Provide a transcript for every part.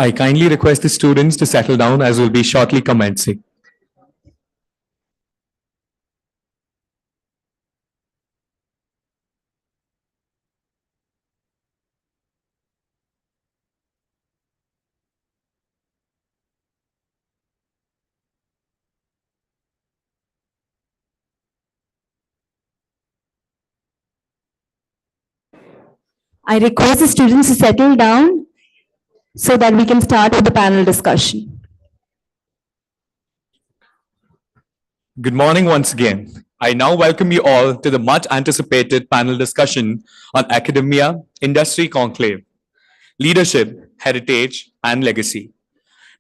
I kindly request the students to settle down as we'll be shortly commencing. I request the students to settle down so that we can start with the panel discussion. Good morning once again. I now welcome you all to the much anticipated panel discussion on academia, industry conclave, leadership, heritage, and legacy.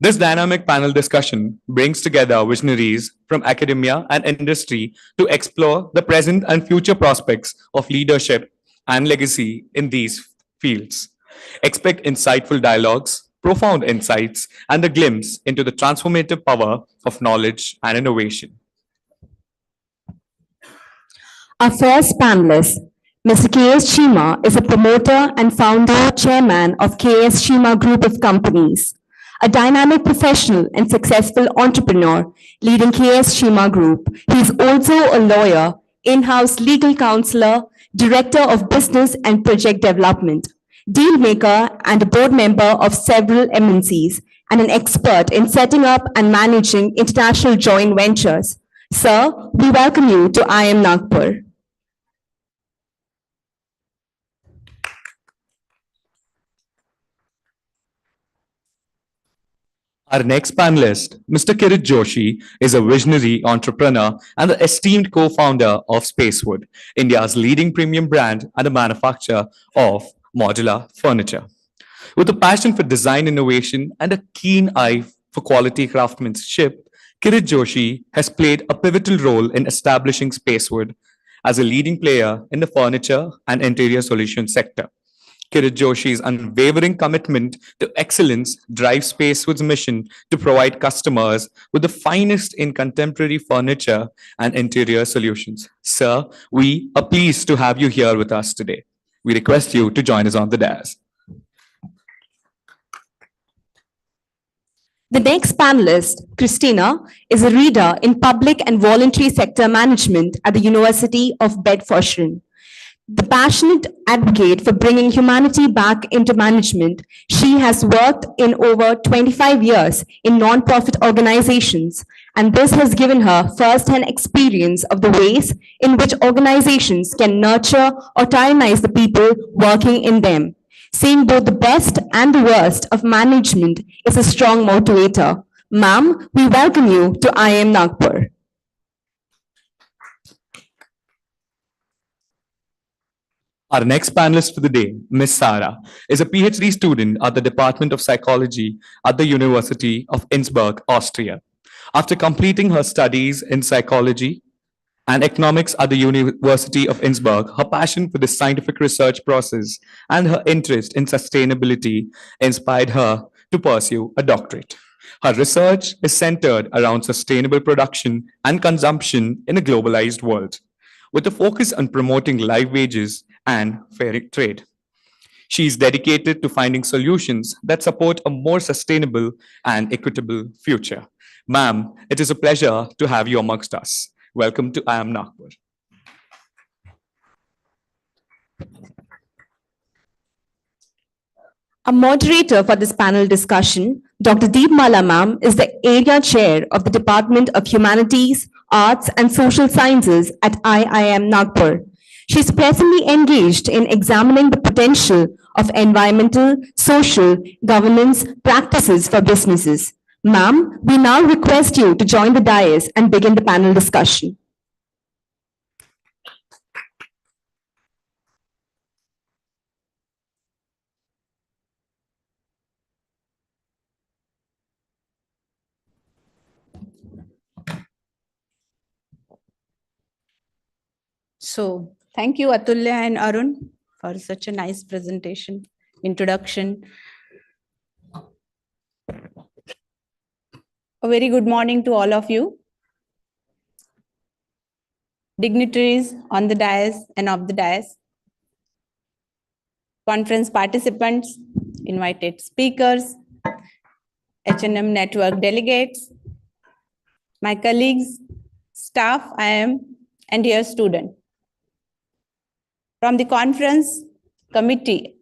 This dynamic panel discussion brings together visionaries from academia and industry to explore the present and future prospects of leadership and legacy in these fields. Expect insightful dialogues, profound insights, and a glimpse into the transformative power of knowledge and innovation. Our first panelist, Mr. K.S. Chima, is a promoter and founder chairman of K.S. Chima Group of Companies, a dynamic professional and successful entrepreneur leading K.S. Chima Group. He is also a lawyer, in-house legal counselor, director of business and project development, deal maker, and a board member of several MNCs, and an expert in setting up and managing international joint ventures. Sir, we welcome you to IIM Nagpur. Our next panelist, Mr. Kirit Joshi, is a visionary entrepreneur and the esteemed co-founder of Spacewood, India's leading premium brand and a manufacturer of modular furniture. With a passion for design innovation and a keen eye for quality craftsmanship, Kirit Joshi has played a pivotal role in establishing Spacewood as a leading player in the furniture and interior solutions sector. Kirit Joshi's unwavering commitment to excellence drives Spacewood's mission to provide customers with the finest in contemporary furniture and interior solutions. Sir, we are pleased to have you here with us today. We request you to join us on the dais. The next panelist, Christina, is a reader in public and voluntary sector management at the University of Bedfordshire. The passionate advocate for bringing humanity back into management, she has worked in over 25 years in non-profit organizations, and this has given her first-hand experience of the ways in which organizations can nurture or tyrannize the people working in them. Seeing both the best and the worst of management is a strong motivator. Ma'am, we welcome you to IIM Nagpur. Our next panelist for the day, Ms. Sara, is a PhD student at the Department of Psychology at the University of Innsbruck, Austria. After completing her studies in psychology and economics at the University of Innsbruck, her passion for the scientific research process and her interest in sustainability inspired her to pursue a doctorate. Her research is centered around sustainable production and consumption in a globalized world, with a focus on promoting live wages and fair trade. She is dedicated to finding solutions that support a more sustainable and equitable future. Ma'am, it is a pleasure to have you amongst us. Welcome to IIM Nagpur. A moderator for this panel discussion, Dr. Deepmala Ma'am is the area chair of the Department of Humanities, Arts and Social Sciences at IIM Nagpur. She is presently engaged in examining the potential of environmental, social, governance practices for businesses. Ma'am, we now request you to join the dais and begin the panel discussion. So, thank you, Atulya and Arun, for such a nice presentation, introduction. A very good morning to all of you. Dignitaries on the dais and off the dais, conference participants, invited speakers, H&M Network delegates, my colleagues, staff, and dear student. From the conference committee,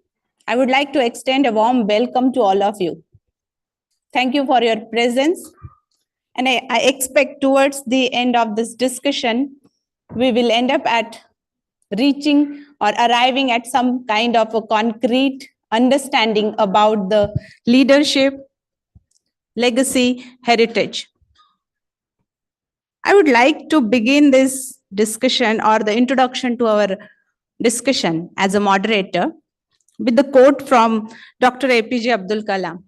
I would like to extend a warm welcome to all of you. Thank you for your presence. And I expect towards the end of this discussion, we will end up at reaching or arriving at some kind of a concrete understanding about the leadership, legacy, heritage. I would like to begin this discussion or the introduction to our discussion as a moderator with the quote from Dr. APJ Abdul Kalam.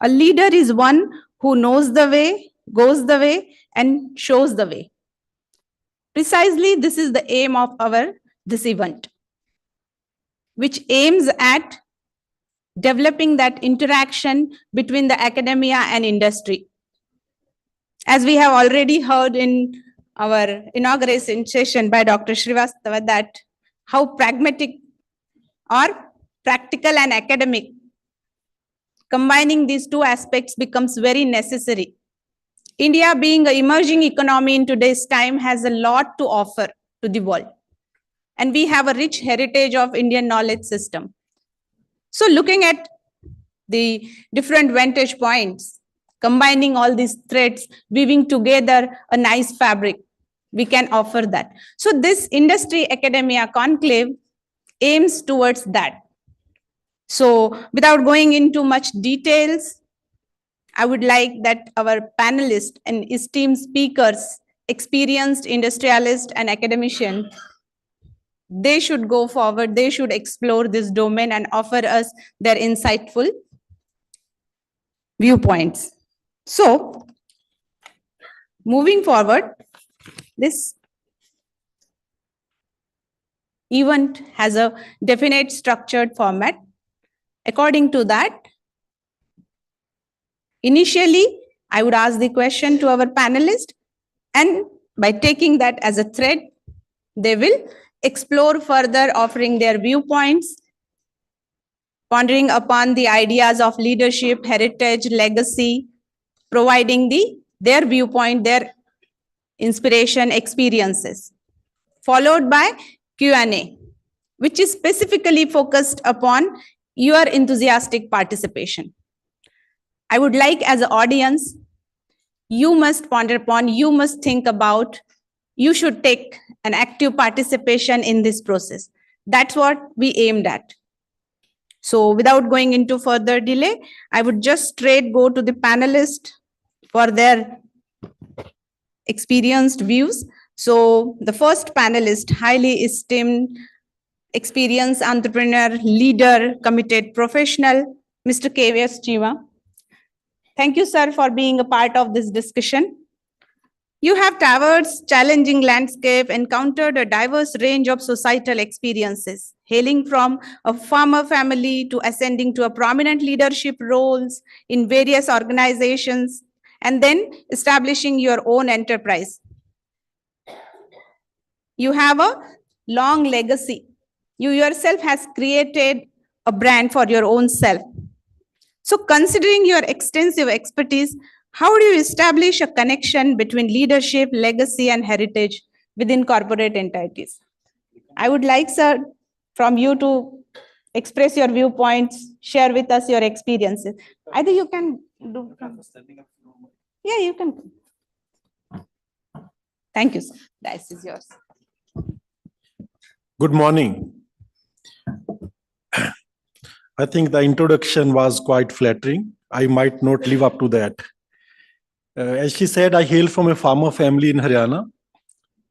A leader is one who knows the way, goes the way, and shows the way. Precisely, this is the aim of this event, which aims at developing that interaction between the academia and industry. As we have already heard in our inauguration session by Dr. Srivastava, that how pragmatic or practical and academic, combining these two aspects becomes very necessary. India, being an emerging economy in today's time, has a lot to offer to the world. And we have a rich heritage of Indian knowledge system. So looking at the different vantage points, combining all these threads, weaving together a nice fabric, we can offer that. So this industry academia conclave aims towards that. So without going into much details, I would like that our panelists and esteemed speakers, experienced industrialists and academicians, they should go forward, they should explore this domain and offer us their insightful viewpoints. So, moving forward, this event has a definite structured format. According to that, initially, I would ask the question to our panelists, and by taking that as a thread, they will explore further, offering their viewpoints, pondering upon the ideas of leadership, heritage, legacy, providing their viewpoint, their inspiration, experiences, followed by Q&A, which is specifically focused upon your enthusiastic participation. I would like, as an audience, you must ponder upon, you must think about, you should take an active participation in this process. That's what we aimed at. So without going into further delay, I would just straight go to the panelists for their experienced views. So the first panelist, highly esteemed, experienced entrepreneur, leader, committed professional, Mr. KVS Chima. Thank you, sir, for being a part of this discussion. You have traversed challenging landscape, encountered a diverse range of societal experiences, hailing from a farmer family to ascending to a prominent leadership roles in various organizations, and then establishing your own enterprise. You have a long legacy. You yourself has created a brand for your own self. So considering your extensive expertise, how do you establish a connection between leadership, legacy, and heritage within corporate entities? I would like, sir, from you to express your viewpoints, share with us your experiences. Either you can do from... Yeah, you can. Thank you, sir. This is yours. Good morning. I think the introduction was quite flattering. I might not live up to that. As she said, I hail from a farmer family in Haryana,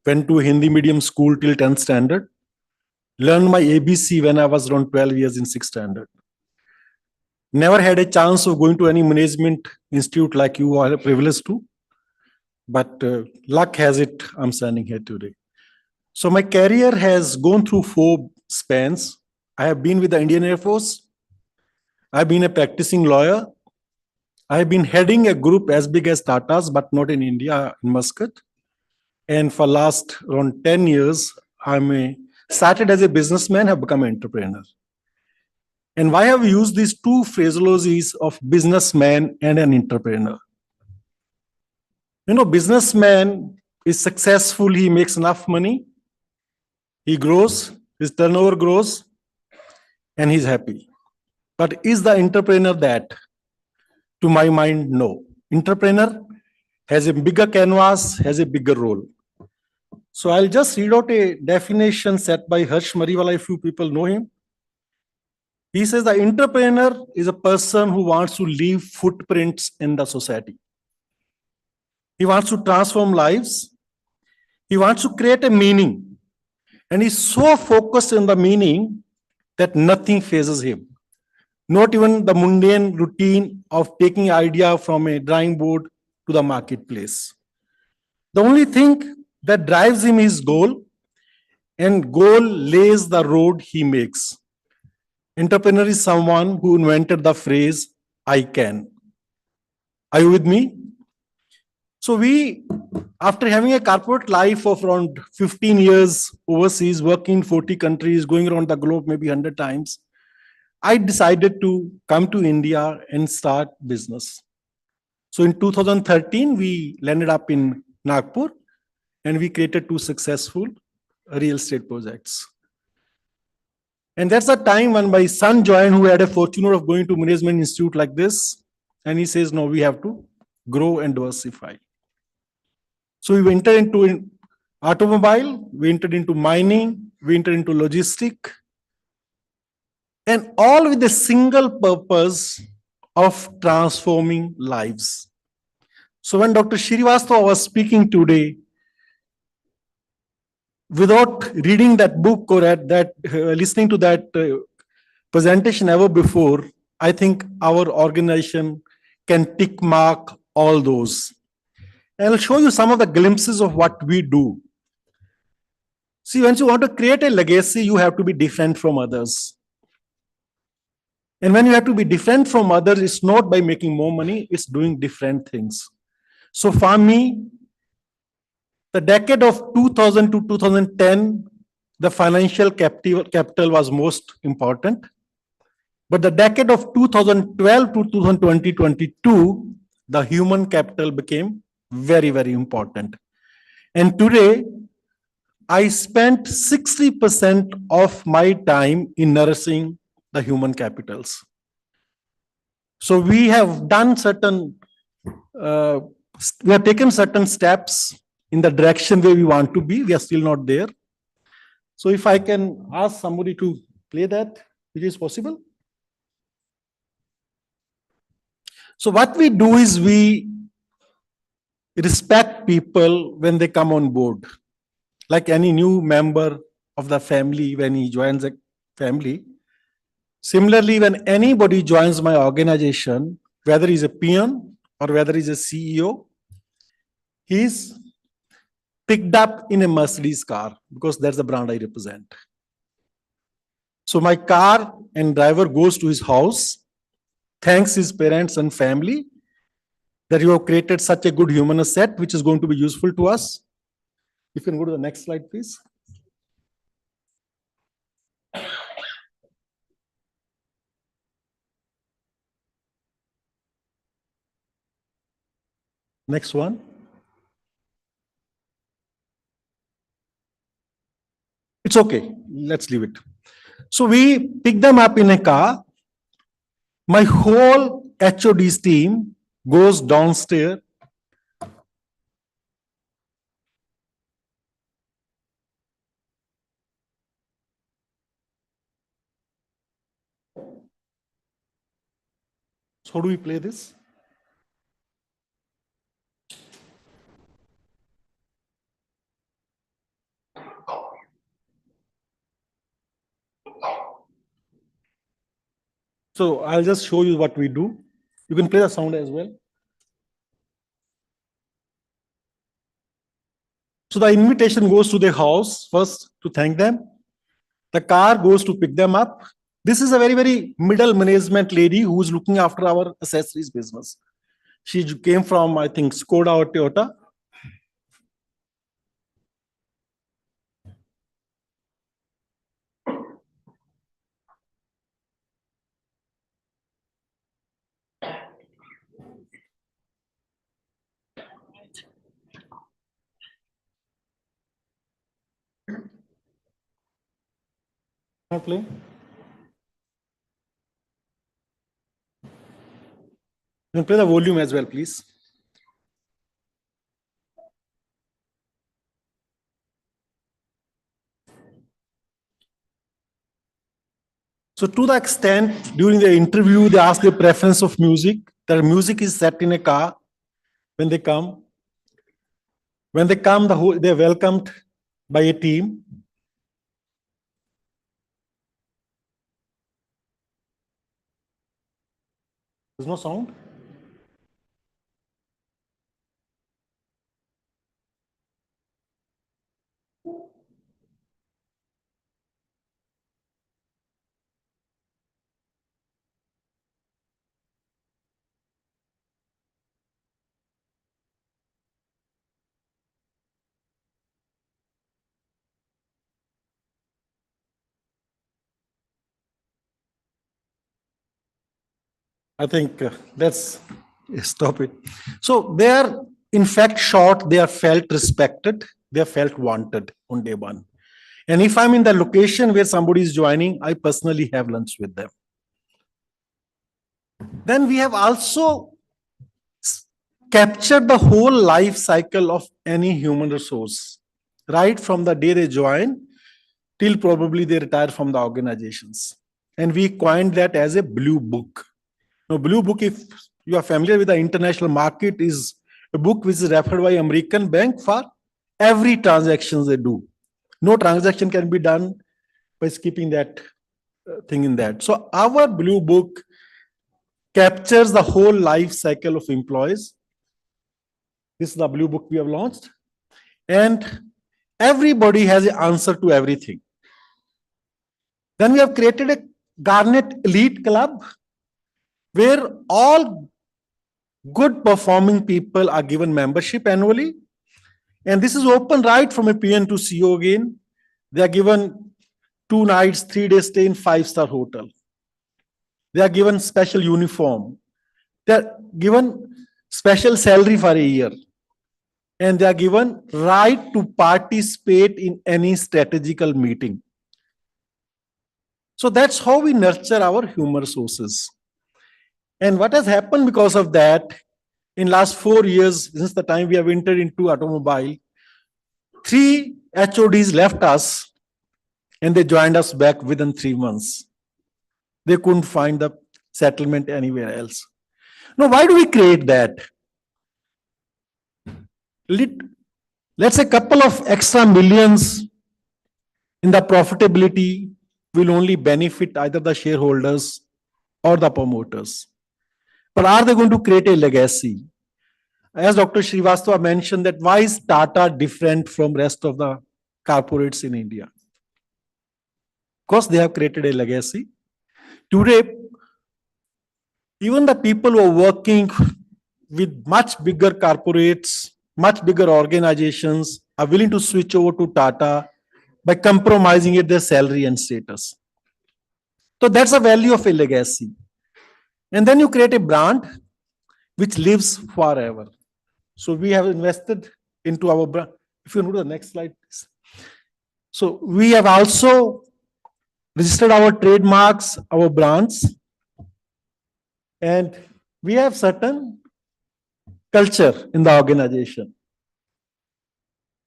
went to Hindi medium school till 10th standard, learned my ABC when I was around 12 years in 6th standard. Never had a chance of going to any management institute like you are privileged to, but luck has it, I'm standing here today. So my career has gone through 4 spans. I have been with the Indian Air Force. I've been a practicing lawyer. I've been heading a group as big as Tata's, but not in India, in Muscat. And for last around 10 years, started as a businessman, have become an entrepreneur. And why have we used these two phraseologies of businessman and an entrepreneur? Businessman is successful, he makes enough money, he grows, his turnover grows, and he's happy. But is the entrepreneur that? To my mind, no. Entrepreneur has a bigger canvas, has a bigger role. So I'll just read out a definition set by Harsh Mariwala, if few people know him. He says the entrepreneur is a person who wants to leave footprints in the society. He wants to transform lives. He wants to create a meaning. And he's so focused on the meaning that nothing phases him. Not even the mundane routine of taking idea from a drawing board to the marketplace. The only thing that drives him is goal, and goal lays the road he makes. Entrepreneur is someone who invented the phrase, I can. Are you with me? So we, after having a corporate life of around 15 years overseas, working in 40 countries, going around the globe maybe 100 times, I decided to come to India and start business. So in 2013, we landed up in Nagpur and we created two successful real estate projects. And that's the time when my son joined, who had a fortune of going to management institute like this. And he says, no, we have to grow and diversify. So we entered into automobile, we entered into mining, we entered into logistic, and all with a single purpose of transforming lives. So when Dr. Shrivastava was speaking today, without reading that book or listening to that presentation ever before, I think our organization can tick mark all those. And I'll show you some of the glimpses of what we do. See, once you want to create a legacy, you have to be different from others. And when you have to be different from others, it's not by making more money, it's doing different things. So for me, the decade of 2000 to 2010, the financial capital was most important. But the decade of 2012 to 2022, the human capital became very, very important. And today, I spent 60% of my time in nourishing the human capitals. So we have done we have taken certain steps in the direction where we want to be. We are still not there. So if I can ask somebody to play that, which is possible. So what we do is we respect people when they come on board. Like any new member of the family, when he joins a family. Similarly, when anybody joins my organization, whether he's a peon or whether he's a CEO, he's picked up in a Mercedes car because that's the brand I represent. So my car and driver goes to his house, thanks his parents and family that you have created such a good human asset which is going to be useful to us. You can go to the next slide, please. Next one. It's okay. Let's leave it. So we pick them up in a car. My whole HOD's team goes downstairs. So how do we play this? So I'll just show you what we do. You can play the sound as well. So the invitation goes to the house first to thank them. The car goes to pick them up. This is a very, very middle management lady who is looking after our accessories business. She came from, I think, Skoda or Toyota. Not play. You can play the volume as well, please. So to the extent during the interview, they ask the preference of music. Their music is set in a car when they come. When they come, they're welcomed by a team. There's no sound. I think let's stop it. So they are, in fact, short. They are felt respected. They are felt wanted on day one. And if I'm in the location where somebody is joining, I personally have lunch with them. Then we have also captured the whole life cycle of any human resource, right from the day they join till probably they retire from the organizations. And we coined that as a blue book. Now, blue book, if you are familiar with the international market, is a book which is referred by American bank for every transaction they do. No transaction can be done by skipping that thing in that. So our blue book captures the whole life cycle of employees. This is the blue book we have launched. And everybody has an answer to everything. Then we have created a Garnet Elite Club where all good performing people are given membership annually. And this is open right from a PN to CO again. They are given 2 nights, 3 days stay in 5-star hotel. They are given special uniform. They are given special salary for a year. And they are given right to participate in any strategical meeting. So that's how we nurture our human resources. And what has happened because of that, in last 4 years, since the time we have entered into automobile, 3 HODs left us and they joined us back within 3 months. They couldn't find the settlement anywhere else. Now, why do we create that? Let's say a couple of extra millions in the profitability will only benefit either the shareholders or the promoters. But are they going to create a legacy? As Dr. Srivastava mentioned, that why is Tata different from rest of the corporates in India? Because they have created a legacy. Today, even the people who are working with much bigger corporates, much bigger organizations are willing to switch over to Tata by compromising their salary and status. So that's the value of a legacy. And then you create a brand which lives forever. So we have invested into our brand. If you go to the next slide, please. So we have also registered our trademarks, our brands, and we have certain culture in the organization.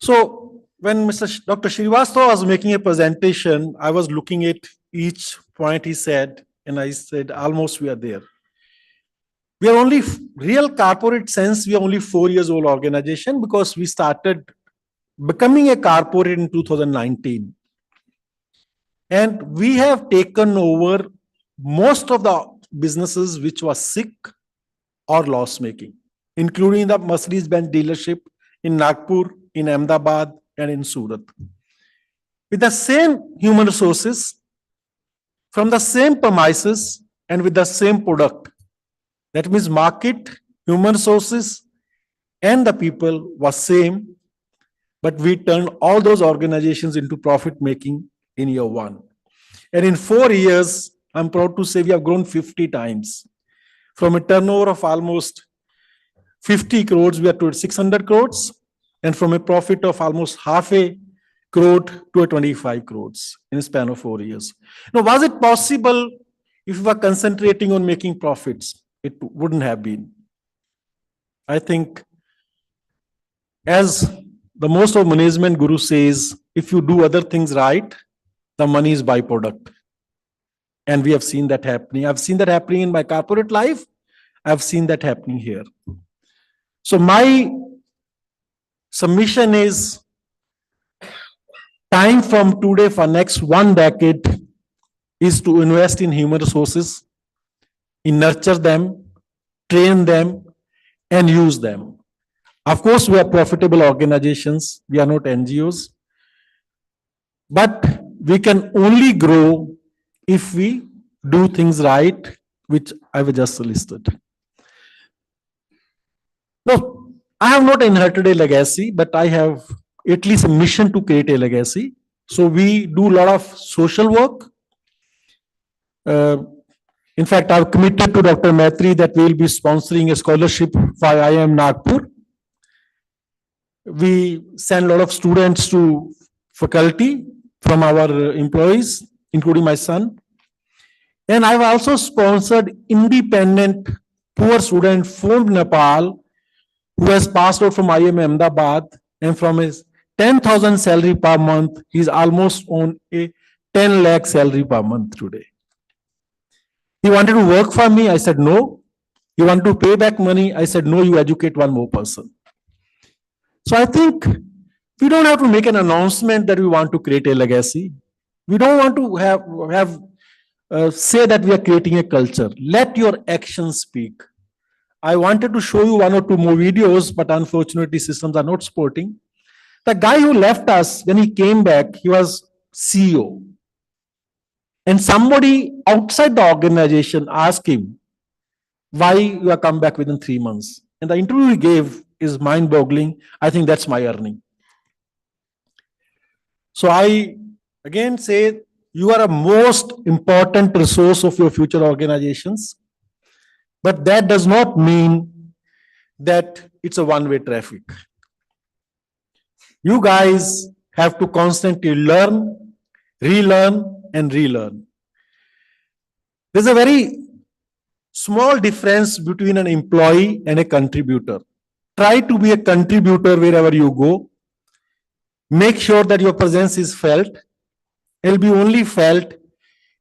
So when Dr. Srivastava was making a presentation, I was looking at each point he said, and I said, almost we are there. We are only real corporate sense. We are only 4 years old organization because we started becoming a corporate in 2019. And we have taken over most of the businesses which were sick or loss making, including the Mercedes-Benz dealership in Nagpur, in Ahmedabad, and in Surat. With the same human resources, from the same premises, and with the same product. That means market, human resources, and the people was same, but we turned all those organizations into profit making in year 1. And in 4 years, I'm proud to say we have grown 50 times. From a turnover of almost 50 crores, we are to 600 crores. And from a profit of almost half a crore to a 25 crores in a span of 4 years. Now, was it possible if we were concentrating on making profits? It wouldn't have been. I think, as the most of management guru says, if you do other things right, the money is byproduct. And we have seen that happening. I've seen that happening in my corporate life. I've seen that happening here. So my submission is, time from today for next 1 decade is to invest in human resources, in nurture them, train them, and use them. Of course, we are profitable organizations. We are not NGOs. But we can only grow if we do things right, which I have just listed. No, I have not inherited a legacy, but I have at least a mission to create a legacy. So we do a lot of social work. In fact, I've committed to Dr. Maitri that we will be sponsoring a scholarship for IIM Nagpur. We send a lot of students to faculty from our employees, including my son. And I've also sponsored independent poor student from Nepal who has passed out from IIM Ahmedabad, and from his 10,000 salary per month, he's almost on a 10 lakh salary per month today. He wanted to work for me. I said, no. He wanted to pay back money. I said, no, you educate one more person. So I think we don't have to make an announcement that we want to create a legacy. We don't want to say that we are creating a culture. Let your actions speak. I wanted to show you 1 or 2 more videos, but unfortunately systems are not supporting. The guy who left us, when he came back, he was CEO. And somebody outside the organization asked him, why you are come back within 3 months? And the interview he gave is mind-boggling. I think that's my earning. So I again say, you are a most important resource of your future organizations. But that does not mean that it's a one-way traffic. You guys have to constantly learn, relearn, and relearn. There's a very small difference between an employee and a contributor. Try to be a contributor wherever you go. Make sure that your presence is felt. It'll be only felt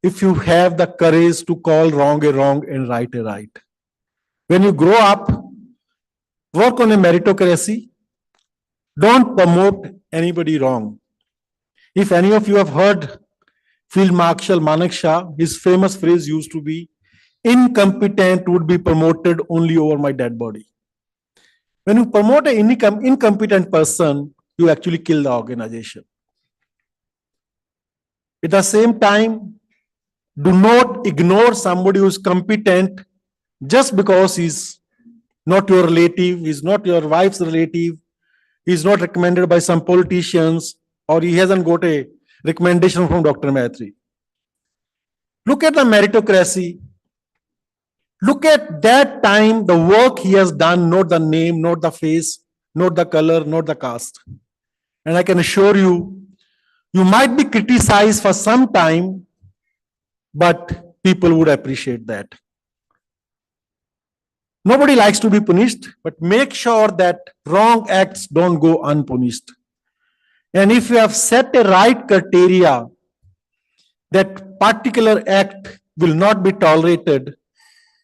if you have the courage to call wrong a wrong and right a right. When you grow up, work on a meritocracy. Don't promote anybody wrong. If any of you have heard Field Marshal Manekshaw, his famous phrase used to be, incompetent would be promoted only over my dead body. When you promote an incompetent person, you actually kill the organization. At the same time, do not ignore somebody who is competent just because he's not your relative, he's not your wife's relative, he's not recommended by some politicians, or he hasn't got a recommendation from Dr. Maitri. Look at the meritocracy. Look at that time, the work he has done, not the name, not the face, not the color, not the caste. And I can assure you, you might be criticized for some time, but people would appreciate that. Nobody likes to be punished, but make sure that wrong acts don't go unpunished. And if you have set a right criteria that particular act will not be tolerated,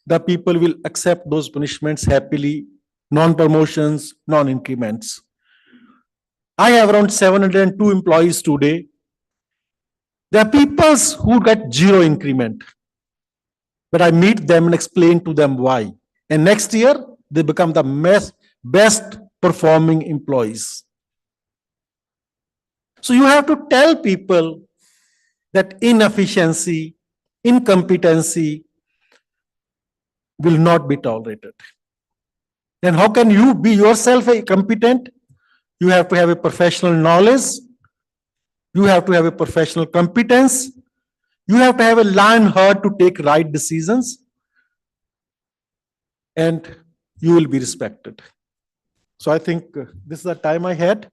the people will accept those punishments happily, non-promotions, non-increments. I have around 702 employees today. There are people who get 0 increment, but I meet them and explain to them why. And next year, they become the best performing employees. So you have to tell people that inefficiency, incompetency will not be tolerated. And how can you be yourself a competent? You have to have a professional knowledge. You have to have a professional competence. You have to have a learned heart to take right decisions. And you will be respected. So I think this is the time I had.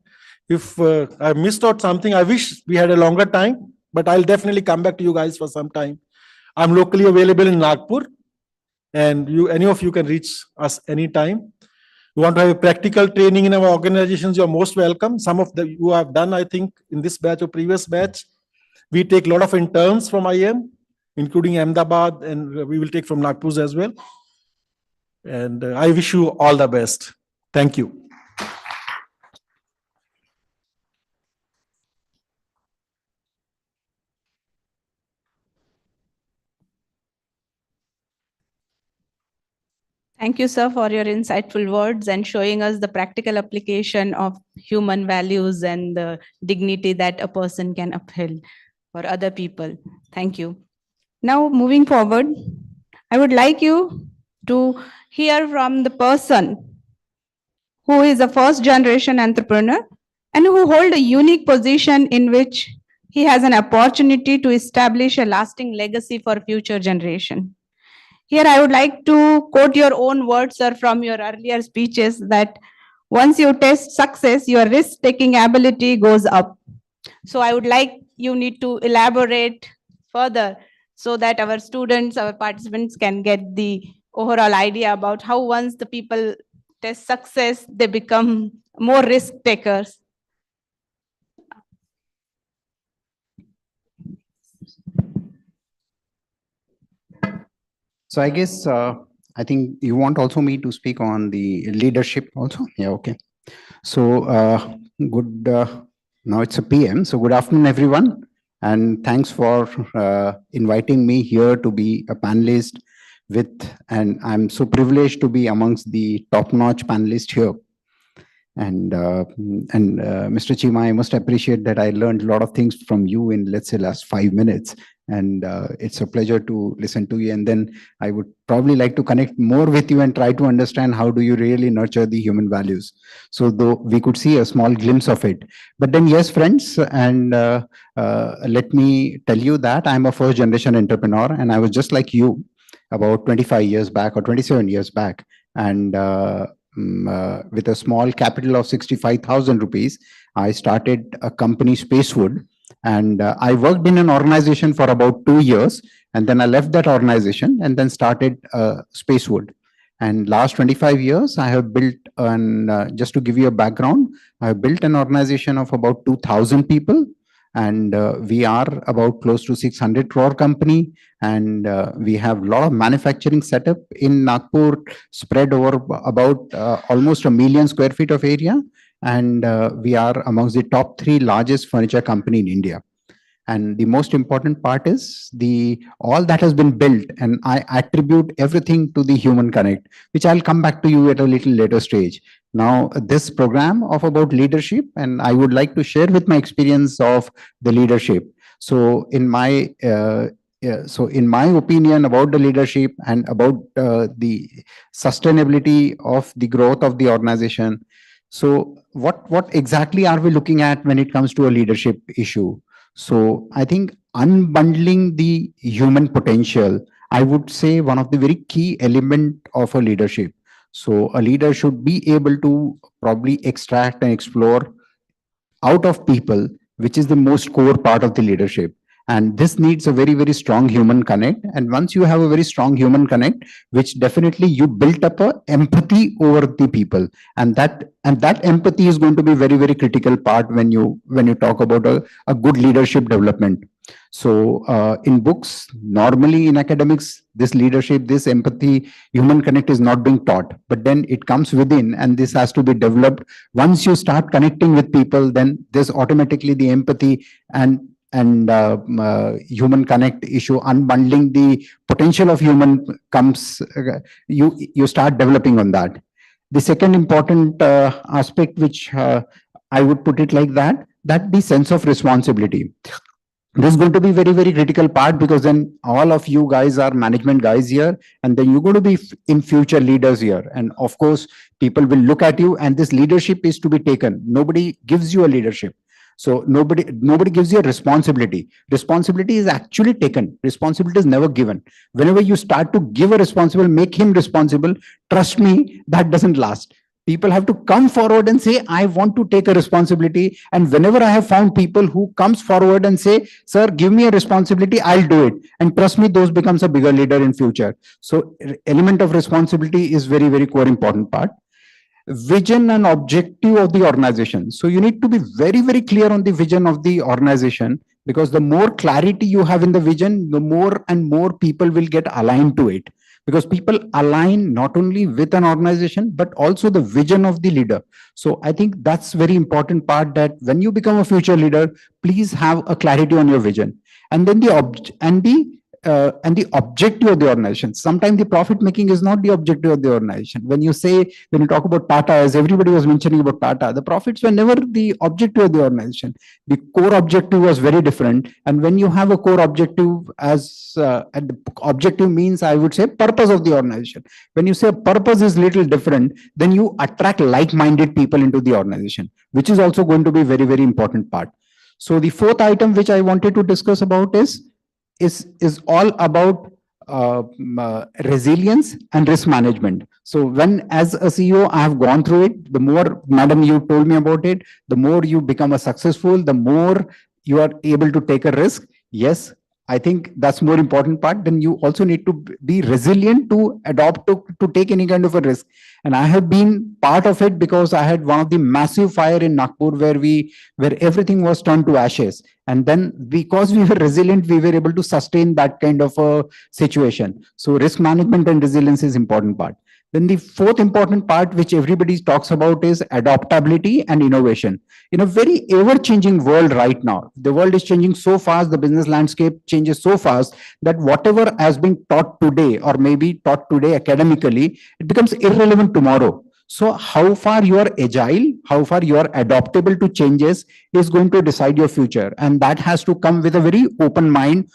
If I missed out something, I wish we had a longer time, but I'll definitely come back to you guys for some time. I'm locally available in Nagpur, and any of you can reach us anytime. You want to have a practical training in our organizations, you're most welcome. Some of the you have done, I think, in this batch or previous batch. We take a lot of interns from IM, including Ahmedabad, and we will take from Nagpur as well. And I wish you all the best. Thank you. Thank you, sir, for your insightful words and showing us the practical application of human values and the dignity that a person can uphold for other people. Thank you. Now, moving forward, I would like you to hear from the person who is a first generation entrepreneur and who hold a unique position in which he has an opportunity to establish a lasting legacy for future generation. Here, I would like to quote your own words, sir, from your earlier speeches that once you test success, your risk-taking ability goes up. So I would like you need to elaborate further so that our students, our participants can get the overall idea about how once the people test success, they become more risk takers. So I guess I think you want also me to speak on the leadership also. Yeah, okay. So good. Now it's a PM. So good afternoon, everyone, and thanks for inviting me here to be a panelist with. And I'm so privileged to be amongst the top-notch panelists here. And Mr. Chima, I must appreciate that I learned a lot of things from you in, let's say, last 5 minutes. And it's a pleasure to listen to you. And then I would probably like to connect more with you and try to understand how do you really nurture the human values. So though we could see a small glimpse of it. But then, yes, friends, and let me tell you that I'm a first generation entrepreneur, and I was just like you about 25 years back or 27 years back. And with a small capital of 65,000 rupees, I started a company, Spacewood. And I worked in an organization for about 2 years, and then I left that organization and then started Spacewood. And last 25 years, I have built just to give you a background, I have built an organization of about 2,000 people. And we are about close to 600 crore company. And we have a lot of manufacturing setup in Nagpur, spread over about almost 1 million square feet of area. And we are amongst the top 3 largest furniture company in India. And the most important part is all that has been built, and I attribute everything to the human connect, which I'll come back to you at a little later stage. Now, this program of about leadership, and I would like to share with my experience of the leadership. So in my opinion about the leadership and about the sustainability of the growth of the organization. So what exactly are we looking at when it comes to a leadership issue? So I think unbundling the human potential, I would say one of the very key element of a leadership. So a leader should be able to probably extract and explore out of people, which is the most core part of the leadership. And this needs a very, very strong human connect. And once you have a very strong human connect, which definitely you built up a empathy over the people. And that empathy is going to be very, very critical part when you talk about a good leadership development. So in books, normally in academics, this leadership, this empathy, human connect is not being taught, but then it comes within, and this has to be developed. Once you start connecting with people, then there's automatically the empathy and human connect issue, unbundling the potential of human comes, you start developing on that. The second important aspect, which I would put it like that the sense of responsibility. This is going to be very, very critical part, because then all of you guys are management guys here, and then you're going to be in future leaders here. And of course, people will look at you, and this leadership is to be taken. Nobody gives you a leadership. So nobody gives you a responsibility. Responsibility is actually taken. Responsibility is never given. Whenever you start to give a responsible, make him responsible, trust me, that doesn't last. People have to come forward and say, I want to take a responsibility. And whenever I have found people who comes forward and say, sir, give me a responsibility, I'll do it. And trust me, those becomes a bigger leader in future. So element of responsibility is very, very core important part. Vision and objective of the organization. So you need to be very, very clear on the vision of the organization, because the more clarity you have in the vision, the more and more people will get aligned to it. Because people align not only with an organization, but also the vision of the leader. So I think that's very important part, that when you become a future leader, please have a clarity on your vision. And then the objective of the organization. Sometimes the profit making is not the objective of the organization. When you talk about Tata, as everybody was mentioning about Tata, the profits were never the objective of the organization. The core objective was very different. And when you have a core objective and the objective means, I would say, purpose of the organization. When you say purpose is little different, then you attract like-minded people into the organization, which is also going to be very, very important part. So the fourth item which I wanted to discuss about is all about resilience and risk management. So when, as a CEO, I have gone through it, the more, madam, you told me about it, the more you become a successful, the more you are able to take a risk. Yes, I think that's more important part. Then you also need to be resilient to adopt, to take any kind of a risk. And I have been part of it, because I had one of the massive fire in Nagpur where everything was turned to ashes. And then because we were resilient, we were able to sustain that kind of a situation. So risk management and resilience is important part. Then the fourth important part, which everybody talks about, is adaptability and innovation. In a very ever-changing world right now, the world is changing so fast, the business landscape changes so fast, that whatever has been taught today, or maybe taught today academically, it becomes irrelevant tomorrow. So how far you are agile, how far you are adaptable to changes is going to decide your future. And that has to come with a very open mind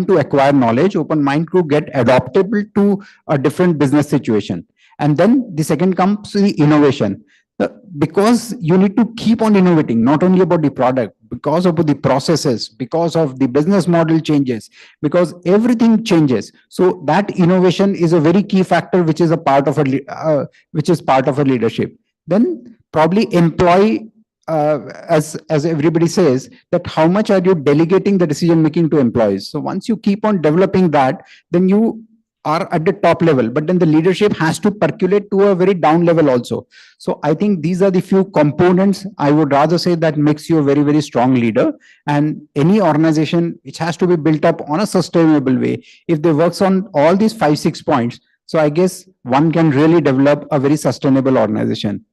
to acquire knowledge, open mind to get adaptable to a different business situation. And then the second comes the innovation. Because you need to keep on innovating, not only about the product, because of the processes, because of the business model changes, because everything changes. So that innovation is a very key factor, which is a part of a leadership. Then probably employee, as everybody says, that how much are you delegating the decision making to employees. So once you keep on developing that, then you are at the top level, but then the leadership has to percolate to a very down level also. So I think these are the few components, I would rather say, that makes you a very, very strong leader. And any organization which has to be built up on a sustainable way, if they works on all these 5-6 points, so I guess one can really develop a very sustainable organization.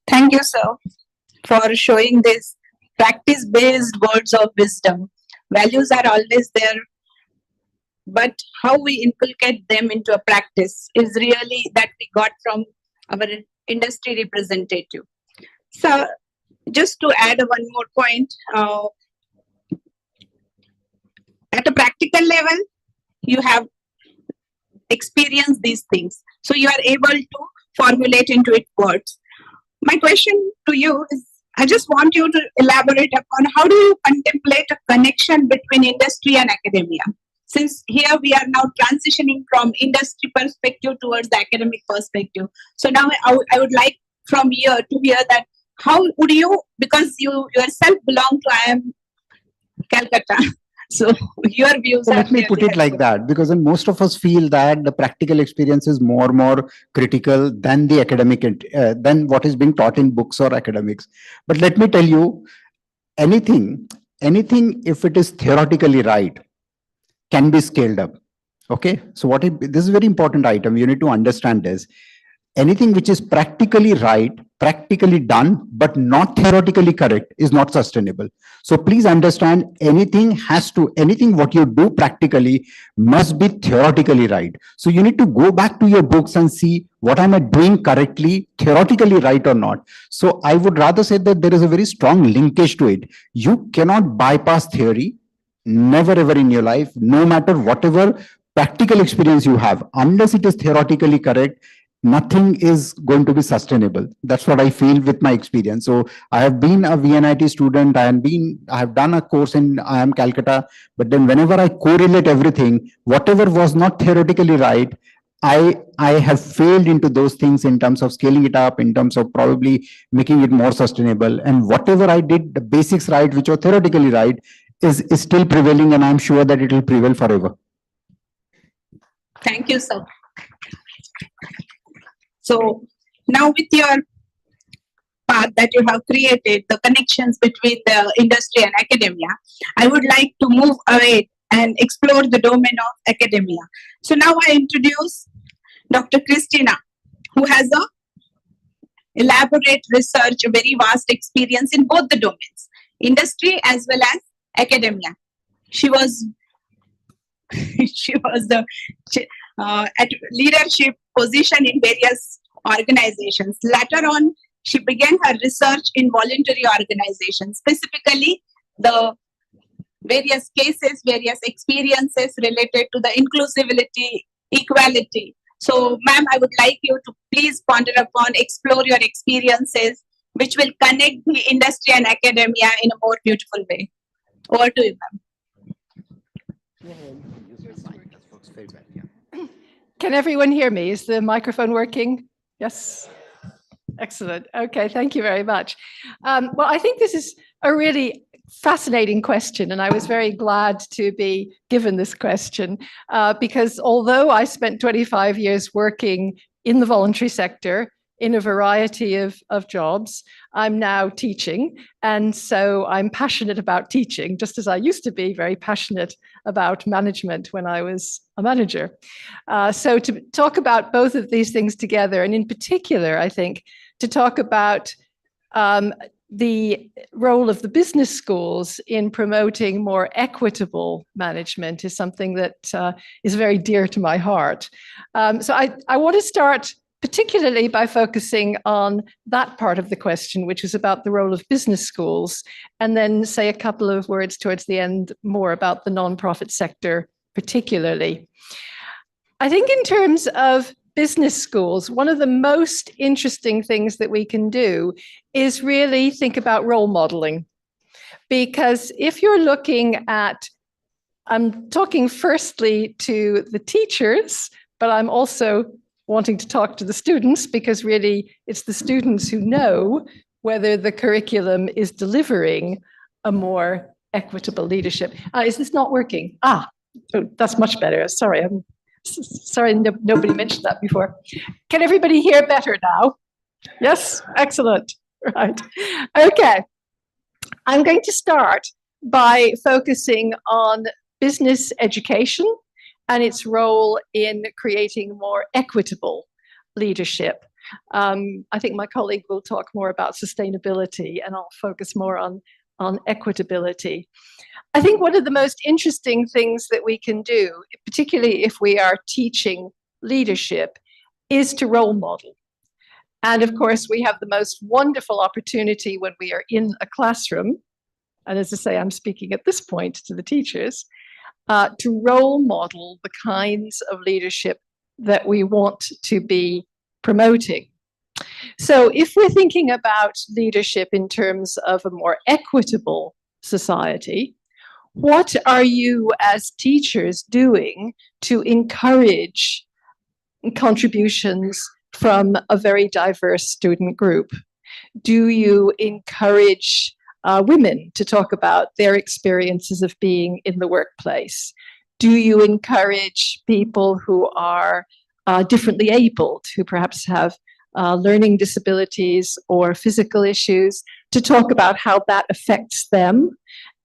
Thank you, sir, for showing this practice-based words of wisdom. Values are always there, but how we inculcate them into a practice is really that we got from our industry representative. So, just to add one more point, at a practical level, you have experienced these things, so you are able to formulate into it words. My question to you is, I just want you to elaborate upon how do you contemplate a connection between industry and academia? Since here we are now transitioning from industry perspective towards the academic perspective. So now I would like from here to hear that how would you, because you yourself belong to IIM Calcutta, so your views. So let me put it like that, because then most of us feel that the practical experience is more critical than the academic, than what is being taught in books or academics. But let me tell you, anything, if it is theoretically right, can be scaled up. Okay, so this is a very important item. You need to understand this. Anything which is practically right, practically done, but not theoretically correct is not sustainable. So please understand, anything what you do practically must be theoretically right. So you need to go back to your books and see what am I doing correctly, theoretically right or not. So I would rather say that there is a very strong linkage to it. You cannot bypass theory, never ever in your life, no matter whatever practical experience you have, unless it is theoretically correct. nothing is going to be sustainable. That's what I feel with my experience. So I have been a VNIT student. I have done a course in IIM Calcutta, but then whenever I correlate everything, whatever was not theoretically right, I have failed into those things in terms of scaling it up, in terms of probably making it more sustainable. And whatever I did, the basics right, which were theoretically right, is still prevailing, and I'm sure that it will prevail forever. Thank you, sir. So now with your path that you have created, the connections between the industry and academia, I would like to move away and explore the domain of academia. So now I introduce Dr. Christina, who has a elaborate research, a very vast experience in both the domains, industry as well as academia. She was at leadership position in various organizations. Later on, she began her research in voluntary organizations, specifically the various cases, various experiences related to the inclusivity, equality. So, ma'am, I would like you to please ponder upon, explore your experiences, which will connect the industry and academia in a more beautiful way. Over to you, ma'am. Can everyone hear me? Is the microphone working? Yes. Excellent. Okay, thank you very much. Well, I think this is a really fascinating question, and I was very glad to be given this question because although I spent 25 years working in the voluntary sector in a variety of jobs, I'm now teaching, and so I'm passionate about teaching, just as I used to be very passionate about management when I was a manager. So to talk about both of these things together, and in particular, I think, to talk about the role of the business schools in promoting more equitable management is something that is very dear to my heart. So I want to start particularly by focusing on that part of the question, which is about the role of business schools, and then say a couple of words towards the end more about the nonprofit sector particularly. I think in terms of business schools, one of the most interesting things that we can do is really think about role modeling. Because if you're looking at, I'm talking firstly to the teachers, but I'm also wanting to talk to the students, because really it's the students who know whether the curriculum is delivering a more equitable leadership. Is this not working? Oh, that's much better. Sorry, nobody mentioned that before. Can everybody hear better now? Yes, excellent. Right. Okay. I'm going to start by focusing on business education and its role in creating more equitable leadership. I think my colleague will talk more about sustainability, and I'll focus more on equitability. I think one of the most interesting things that we can do, particularly if we are teaching leadership, is to role model. And of course, we have the most wonderful opportunity when we are in a classroom, and as I say, I'm speaking at this point to the teachers, to role model the kinds of leadership that we want to be promoting. So if we're thinking about leadership in terms of a more equitable society, what are you as teachers doing to encourage contributions from a very diverse student group? Do you encourage women to talk about their experiences of being in the workplace? Do you encourage people who are differently abled, who perhaps have learning disabilities or physical issues, to talk about how that affects them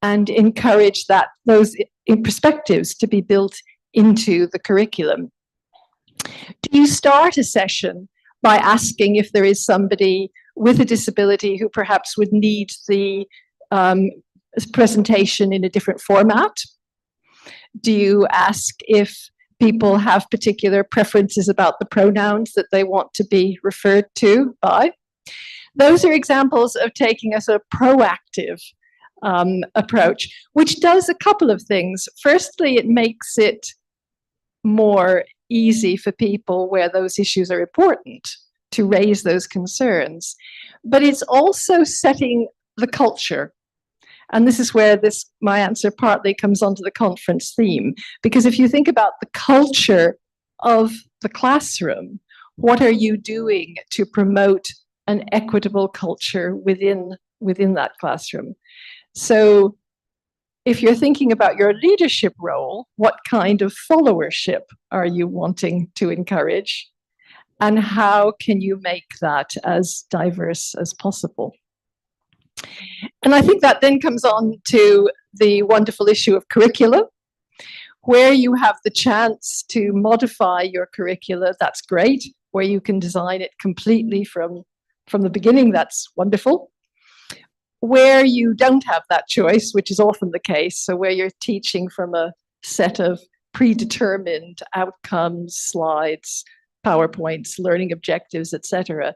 and encourage those perspectives to be built into the curriculum? Do you start a session by asking if there is somebody with a disability who perhaps would need the presentation in a different format? Do you ask if people have particular preferences about the pronouns that they want to be referred to by? Those are examples of taking a sort of proactive approach, which does a couple of things. Firstly, it makes it more easy for people where those issues are important to raise those concerns, but it's also setting the culture. And this is where my answer partly comes onto the conference theme, because if you think about the culture of the classroom, what are you doing to promote an equitable culture within that classroom? So if you're thinking about your leadership role, what kind of followership are you wanting to encourage? And how can you make that as diverse as possible? And I think that then comes on to the wonderful issue of curricula, where you have the chance to modify your curricula. That's great. Where you can design it completely from the beginning, that's wonderful. Where you don't have that choice, which is often the case, so where you're teaching from a set of predetermined outcomes, slides, PowerPoints, learning objectives, etc.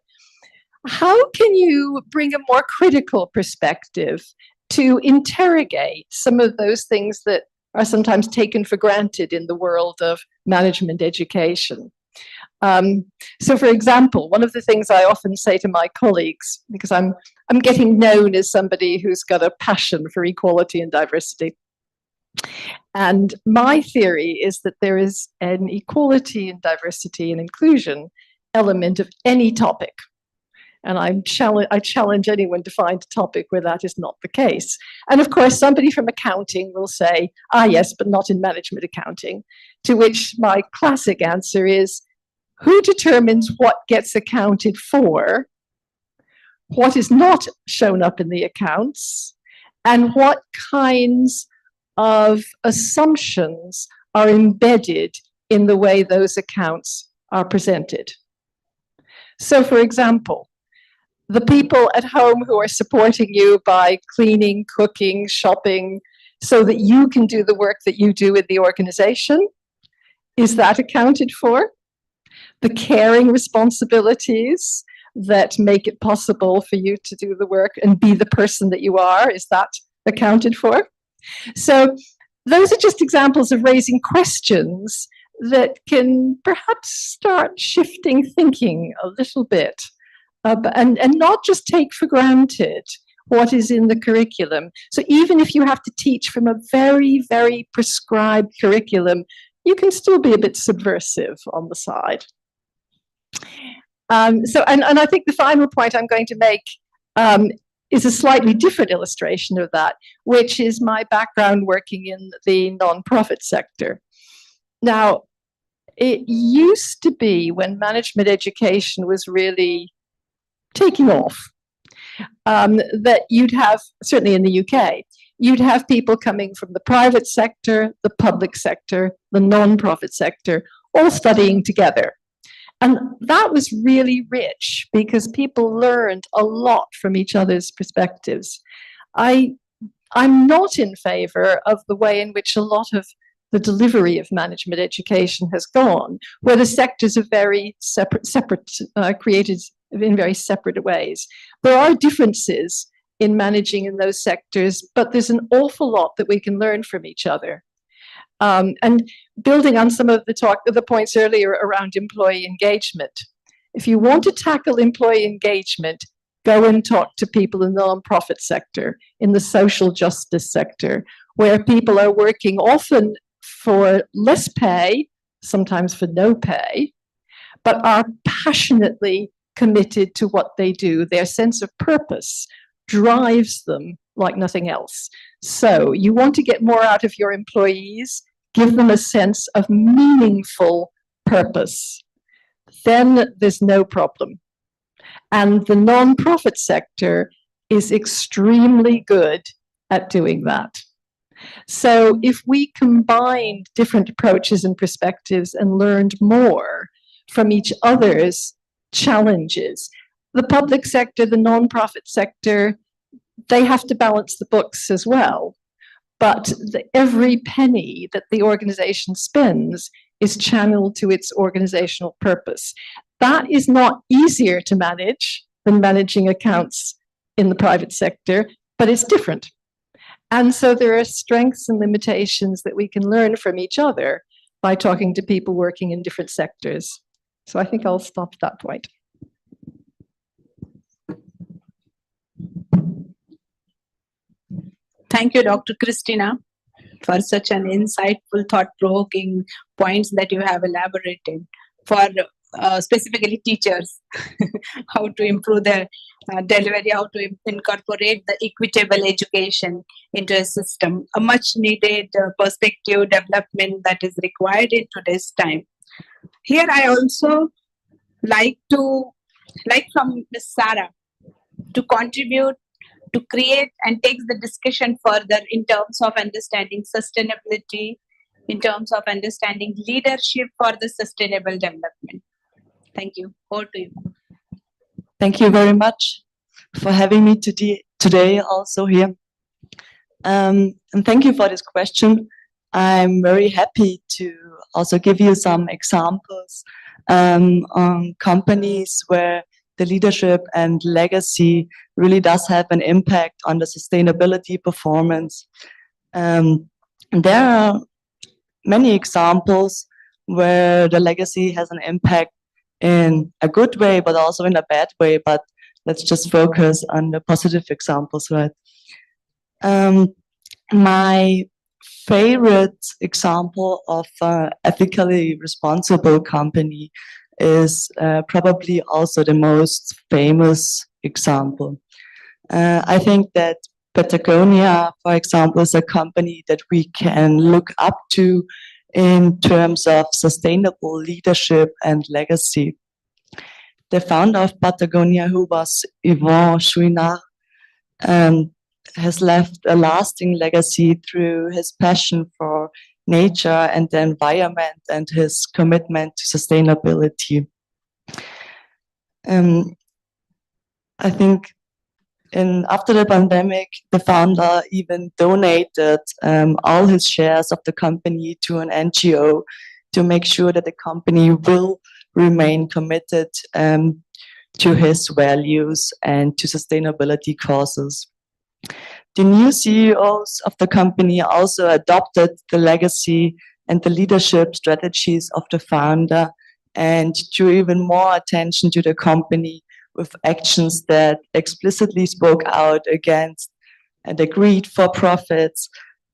How can you bring a more critical perspective to interrogate some of those things that are sometimes taken for granted in the world of management education? So, for example, one of the things I often say to my colleagues, because I'm getting known as somebody who's got a passion for equality and diversity, and my theory is that there is an equality and diversity and inclusion element of any topic. And I challenge anyone to find a topic where that is not the case. And of course, somebody from accounting will say, yes, but not in management accounting. To which my classic answer is, who determines what gets accounted for, what is not shown up in the accounts, and what kinds of assumptions are embedded in the way those accounts are presented? So, for example, the people at home who are supporting you by cleaning, cooking, shopping, so that you can do the work that you do in the organization, is that accounted for? The caring responsibilities that make it possible for you to do the work and be the person that you are, is that accounted for? So those are just examples of raising questions that can perhaps start shifting thinking a little bit, and not just take for granted what is in the curriculum. So even if you have to teach from a very, very prescribed curriculum, you can still be a bit subversive on the side. And I think the final point I'm going to make is a slightly different illustration of that, which is my background working in the nonprofit sector. Now, it used to be, when management education was really taking off, that you'd have, certainly in the UK, you'd have people coming from the private sector, the public sector, the non-profit sector, all studying together. And that was really rich because people learned a lot from each other's perspectives. I'm not in favor of the way in which a lot of the delivery of management education has gone, where the sectors are very separate, created in very separate ways. There are differences in managing in those sectors, but there's an awful lot that we can learn from each other. And building on some of the points earlier around employee engagement, if you want to tackle employee engagement, go and talk to people in the nonprofit sector, in the social justice sector, where people are working often for less pay, sometimes for no pay, but are passionately committed to what they do. Their sense of purpose drives them like nothing else. So you want to get more out of your employees, give them a sense of meaningful purpose. Then there's no problem. And the nonprofit sector is extremely good at doing that. So if we combined different approaches and perspectives and learned more from each other's challenges, the public sector, the nonprofit sector, they have to balance the books as well. But every penny that the organization spends is channeled to its organizational purpose. That is not easier to manage than managing accounts in the private sector, but it's different. And so there are strengths and limitations that we can learn from each other by talking to people working in different sectors. So I think I'll stop at that point. Thank you, Dr. Christina, for such an insightful, thought-provoking points that you have elaborated for specifically teachers, how to improve their delivery, how to incorporate the equitable education into a system, a much needed perspective development that is required in today's time. Here I also like from Ms. Sarah to contribute to create and takes the discussion further in terms of understanding sustainability, in terms of understanding leadership for the sustainable development. Thank you. Over to you. Thank you very much for having me today also here. And thank you for this question. I'm very happy to also give you some examples on companies where the leadership and legacy really does have an impact on the sustainability performance. There are many examples where the legacy has an impact in a good way, but also in a bad way. But let's just focus on the positive examples, right? My favorite example of ethically responsible company is probably also the most famous example. I think that Patagonia, for example, is a company that we can look up to in terms of sustainable leadership and legacy. The founder of Patagonia, who was Yvon Chouinard, has left a lasting legacy through his passion for nature and the environment and his commitment to sustainability. I think after the pandemic, the founder even donated all his shares of the company to an NGO to make sure that the company will remain committed to his values and to sustainability causes. The new CEOs of the company also adopted the legacy and the leadership strategies of the founder and drew even more attention to the company with actions that explicitly spoke out against the greed for profits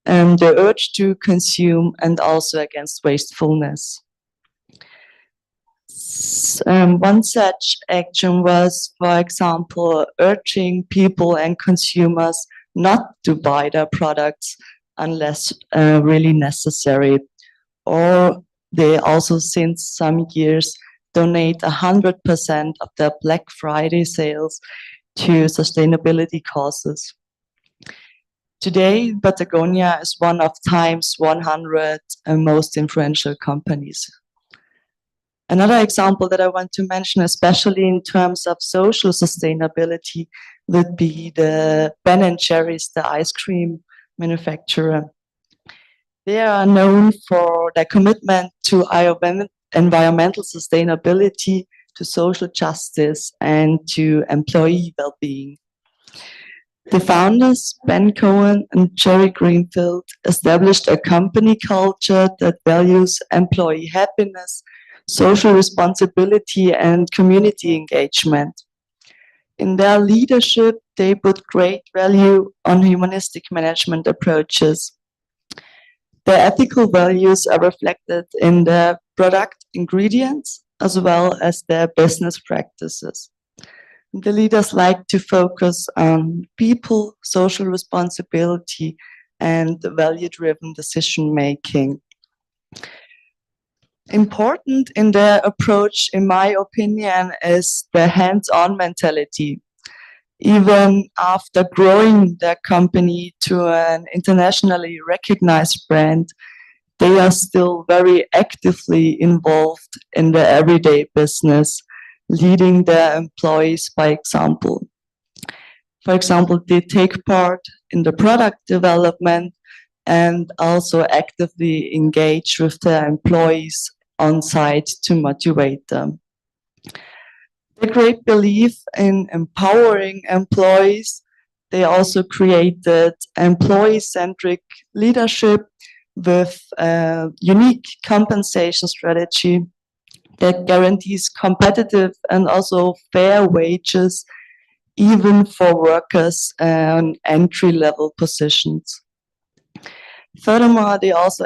and the urge to consume and also against wastefulness. One such action was, for example, urging people and consumers not to buy their products unless really necessary. Or they also, since some years, donate 100% of their Black Friday sales to sustainability causes. Today, Patagonia is one of Time's 100 most influential companies. Another example that I want to mention, especially in terms of social sustainability, would be the Ben & Jerry's, the ice cream manufacturer. They are known for their commitment to environmental sustainability, to social justice, and to employee well-being. The founders, Ben Cohen and Jerry Greenfield, established a company culture that values employee happiness, social responsibility, and community engagement. In their leadership, they put great value on humanistic management approaches. Their ethical values are reflected in their product ingredients as well as their business practices. The leaders like to focus on people, social responsibility, and value-driven decision-making. Important in their approach, in my opinion, is the hands-on mentality. Even after growing their company to an internationally recognized brand, they are still very actively involved in their everyday business, leading their employees by example. For example, they take part in the product development and also actively engage with their employees on site to motivate them. The great belief in empowering employees, they also created employee-centric leadership with a unique compensation strategy that guarantees competitive and also fair wages, even for workers on entry-level positions. Furthermore, they also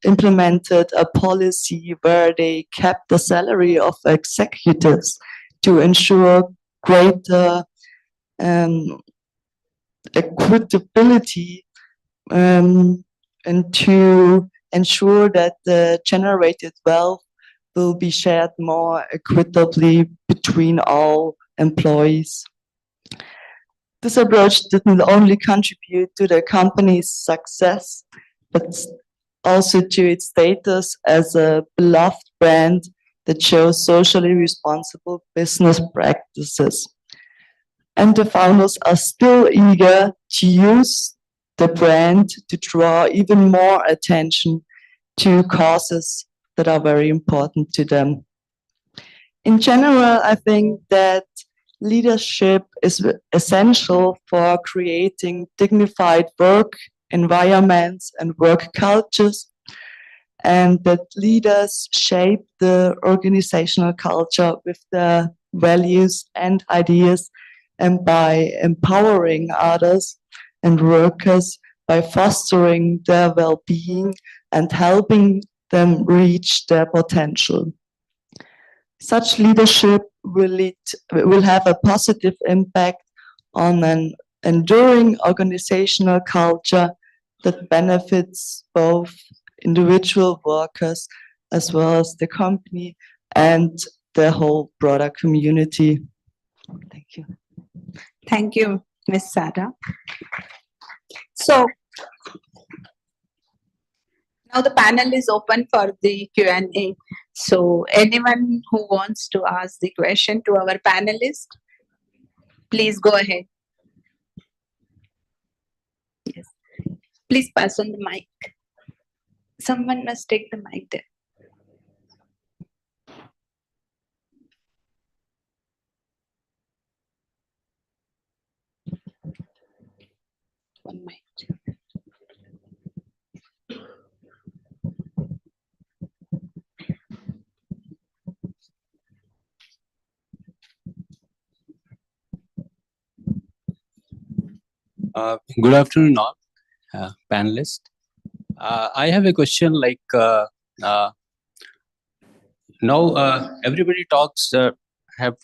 implemented a policy where they kept the salary of executives to ensure greater equitability and to ensure that the generated wealth will be shared more equitably between all employees. This approach didn't only contribute to the company's success, but also to its status as a beloved brand that shows socially responsible business practices. And the founders are still eager to use the brand to draw even more attention to causes that are very important to them. In general, I think that leadership is essential for creating dignified work environments and work cultures, and that leaders shape the organizational culture with their values and ideas, and by empowering others and workers by fostering their well-being and helping them reach their potential. Such leadership will have a positive impact on an enduring organizational culture that benefits both individual workers as well as the company and the whole broader community. Thank you. Thank you, Ms. Sara. So now the panel is open for the Q&A. So anyone who wants to ask the question to our panelists, please go ahead. Yes. Please pass on the mic. Someone must take the mic there. One mic. Good afternoon, all panelists. I have a question like now everybody have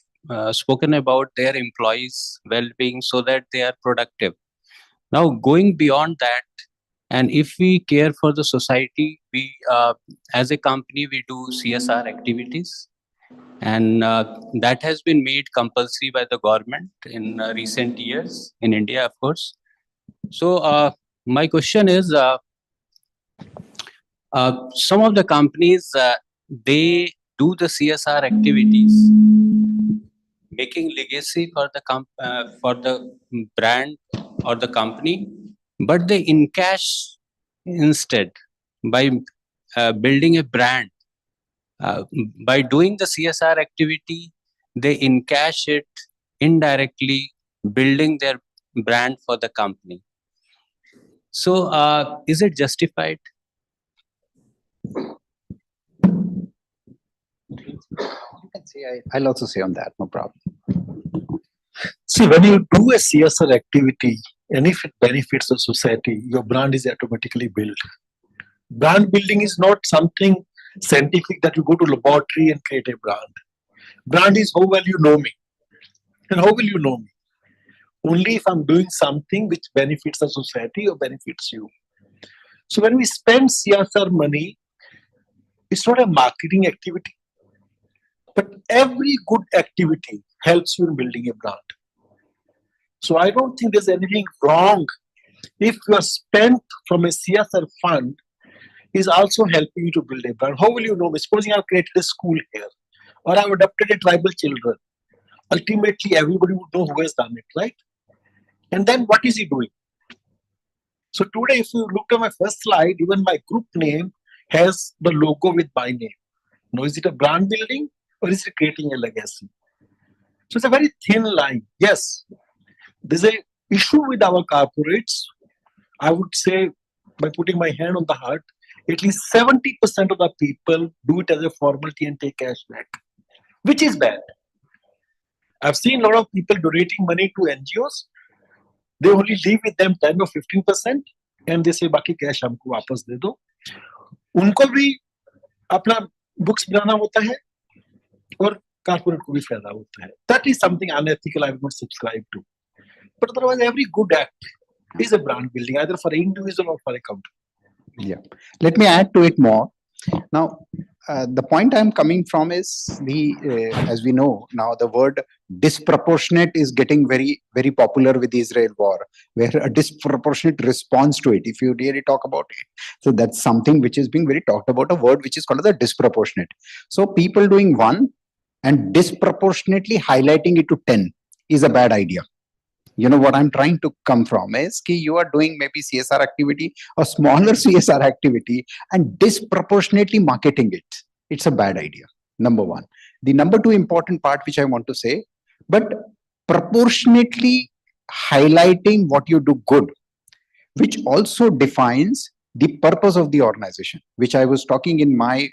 spoken about their employees' well-being so that they are productive. Now going beyond that, and if we care for the society, we as a company, we do CSR activities. And that has been made compulsory by the government in recent years in India, of course. So my question is, some of the companies, they do the CSR activities, making legacy for the brand or the company, but they encash instead by building a brand. By doing the CSR activity, they encash it indirectly, building their brand for the company. So, is it justified? I'll also say on that, no problem. See, when you do a CSR activity, and if it benefits the society, your brand is automatically built. Brand building is not something scientific that you go to laboratory and create a brand. Brand is how well you know me. And how will you know me? Only if I'm doing something which benefits the society or benefits you. So when we spend CSR money, it's not a marketing activity, but every good activity helps you in building a brand. So I don't think there's anything wrong if you are spent from a CSR fund is also helping you to build a brand. How will you know me? Supposing I've created a school here, or I've adopted a tribal children. Ultimately, everybody would know who has done it, right? And then what is he doing? So today, if you looked at my first slide, even my group name has the logo with my name. Now, is it a brand building or is it creating a legacy? So it's a very thin line. Yes, there's an issue with our corporates. I would say by putting my hand on the heart, at least 70% of the people do it as a formality and take cash back, which is bad. I've seen a lot of people donating money to NGOs. They only leave with them 10 or 15% and they say बाकी cash हमको वापस दे दो. उनको भी अपना books बनाना होता है और corporate को भी फायदा होता है. That is something unethical I will not subscribe to. But otherwise, every good act is a brand building, either for an individual or for a company. Yeah. Let me add to it more. Now, the point I'm coming from is as we know now, the word disproportionate is getting very, very popular with the Israel war, where a disproportionate response to it, if you really talk about it. So that's something which is being very talked about, a word which is called the disproportionate. So people doing one and disproportionately highlighting it to 10 is a bad idea. You know what I'm trying to come from is that you are doing maybe CSR activity or smaller CSR activity and disproportionately marketing it. It's a bad idea, number one. The number two important part which I want to say, but proportionately highlighting what you do good, which also defines the purpose of the organization, which I was talking in my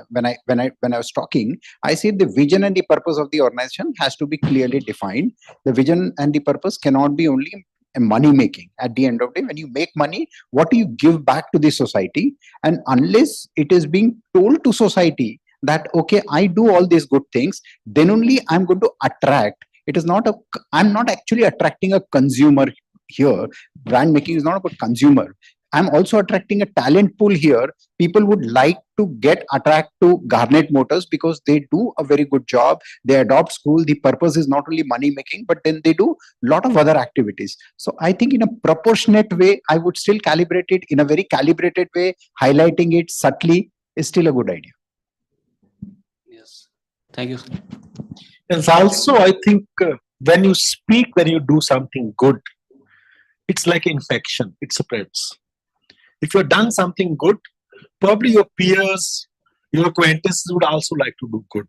when I was talking, I said the vision and the purpose of the organization has to be clearly defined. The vision and the purpose cannot be only money making. At the end of the day, when you make money, what do you give back to the society? And unless it is being told to society that okay, I do all these good things, then only I'm going to attract. It is not I'm not actually attracting a consumer here. Brand making is not about consumer. I'm also attracting a talent pool here. People would like to attract to Garnet Motors because they do a very good job. They adopt school. The purpose is not only money making, but then they do a lot of other activities. So I think in a proportionate way, I would still calibrate it in a very calibrated way. Highlighting it subtly is still a good idea. Yes. Thank you. And also, I think when you speak, when you do something good, it's like infection. It spreads. If you've done something good, probably your peers, your acquaintances would also like to do good.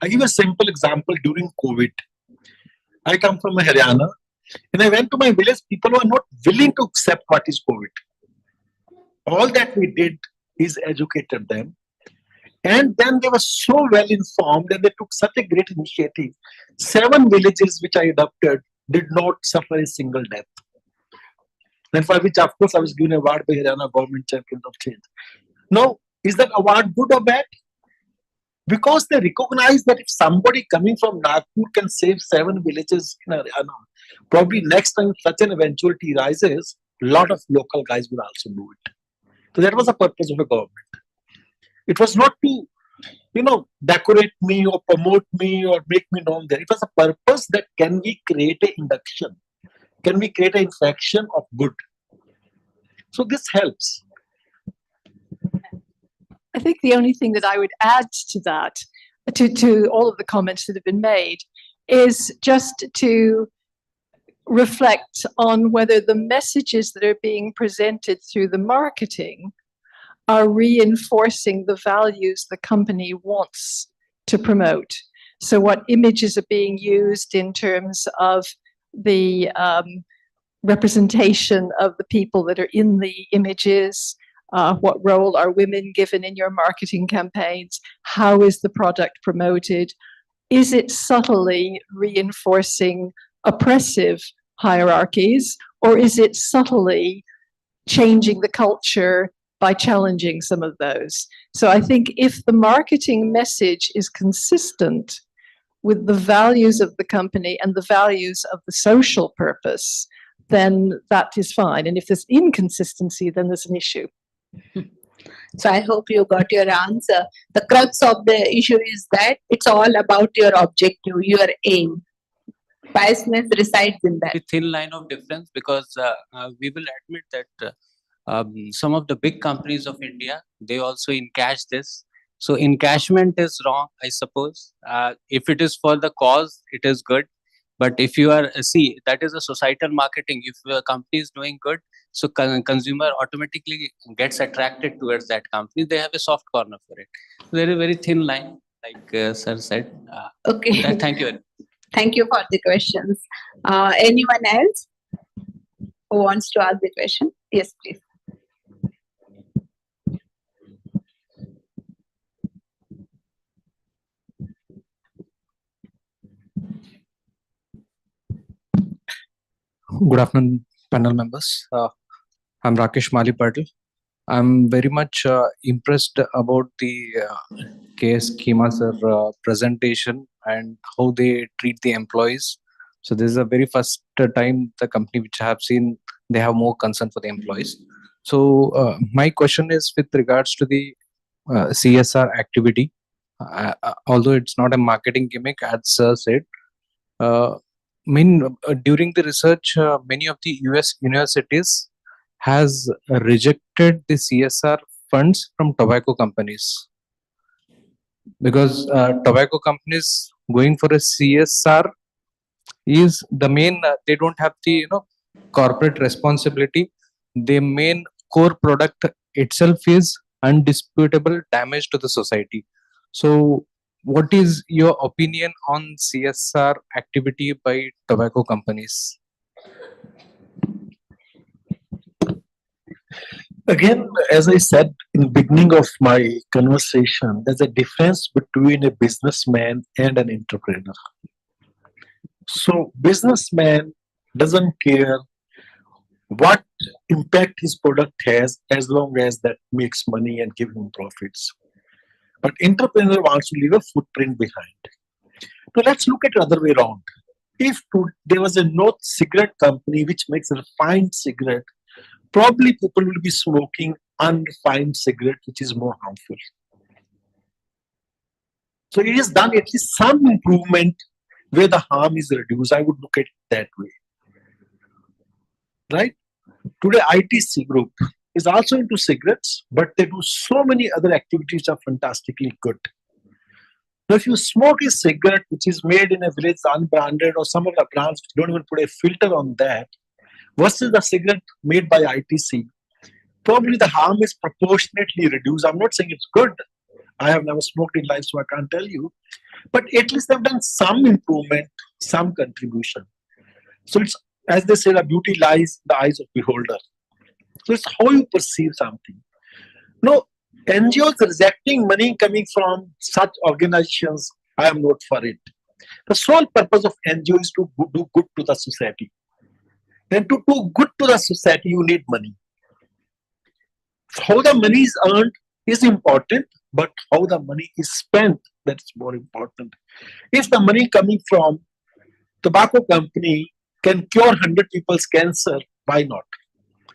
I give a simple example during COVID. I come from Haryana and I went to my village. People were not willing to accept what is COVID. All that we did is educated them. And then they were so well informed and they took such a great initiative. 7 villages which I adopted did not suffer a single death. And for which, of course, I was given an award by Haryana Government Champion of Change. Now, is that award good or bad? Because they recognize that if somebody coming from Nagpur can save 7 villages in Haryana, probably next time such an eventuality rises, a lot of local guys will also do it. So that was the purpose of the government. It was not to, decorate me or promote me or make me known there. It was a purpose that can we create an induction? Can we create an infection of good? So this helps. I think the only thing that I would add to that, to all of the comments that have been made, is just to reflect on whether the messages that are being presented through the marketing are reinforcing the values the company wants to promote. So what images are being used in terms of the representation of the people that are in the images, what role are women given in your marketing campaigns, how is the product promoted, is it subtly reinforcing oppressive hierarchies, or is it subtly changing the culture by challenging some of those? So I think if the marketing message is consistent with the values of the company and the values of the social purpose, then that is fine. And if there's inconsistency, then there's an issue. So I hope you got your answer. The crux of the issue is that it's all about your objective, your aim. Biasness resides in that. A thin line of difference, because we will admit that some of the big companies of India, they also encash this. So encashment is wrong, I suppose. If it is for the cause, it is good. But if you are, that is a societal marketing. If a company is doing good, so consumer automatically gets attracted towards that company. They have a soft corner for it. Very, very thin line, like sir said. Okay. Thank you. Thank you for the questions. Anyone else who wants to ask the question? Yes, please. Good afternoon, panel members. I'm Rakesh Mali Patil. I'm very much impressed about the KS Schema sir presentation and how they treat the employees. So this is the very first time the company which I have seen, they have more concern for the employees. So my question is with regards to the CSR activity. Although it's not a marketing gimmick, as sir said, during the research, many of the US universities has rejected the CSR funds from tobacco companies because tobacco companies going for a CSR is the main. They don't have the corporate responsibility. The main core product itself is undisputable damage to the society. So, what is your opinion on CSR activity by tobacco companies? Again, as I said in the beginning of my conversation, there's a difference between a businessman and an entrepreneur. So businessman doesn't care what impact his product has as long as that makes money and give him profits. But entrepreneur wants to leave a footprint behind. So let's look at the other way around. If there was a no cigarette company which makes a refined cigarette, probably people will be smoking unrefined cigarette, which is more harmful. So it has done at least some improvement where the harm is reduced. I would look at it that way. Right? Today, ITC group is also into cigarettes, but they do so many other activities that are fantastically good. Now, if you smoke a cigarette which is made in a village unbranded or some of the brands which don't even put a filter on that, versus the cigarette made by ITC, probably the harm is proportionately reduced. I'm not saying it's good. I have never smoked in life, so I can't tell you. But at least they've done some improvement, some contribution. So it's, as they say, the beauty lies in the eyes of beholder. So it's how you perceive something. No, NGOs rejecting money coming from such organizations, I am not for it. The sole purpose of NGO is to do good to the society. And to do good to the society, you need money. How the money is earned is important, but how the money is spent, that's more important. If the money coming from tobacco company can cure 100 people's cancer, why not?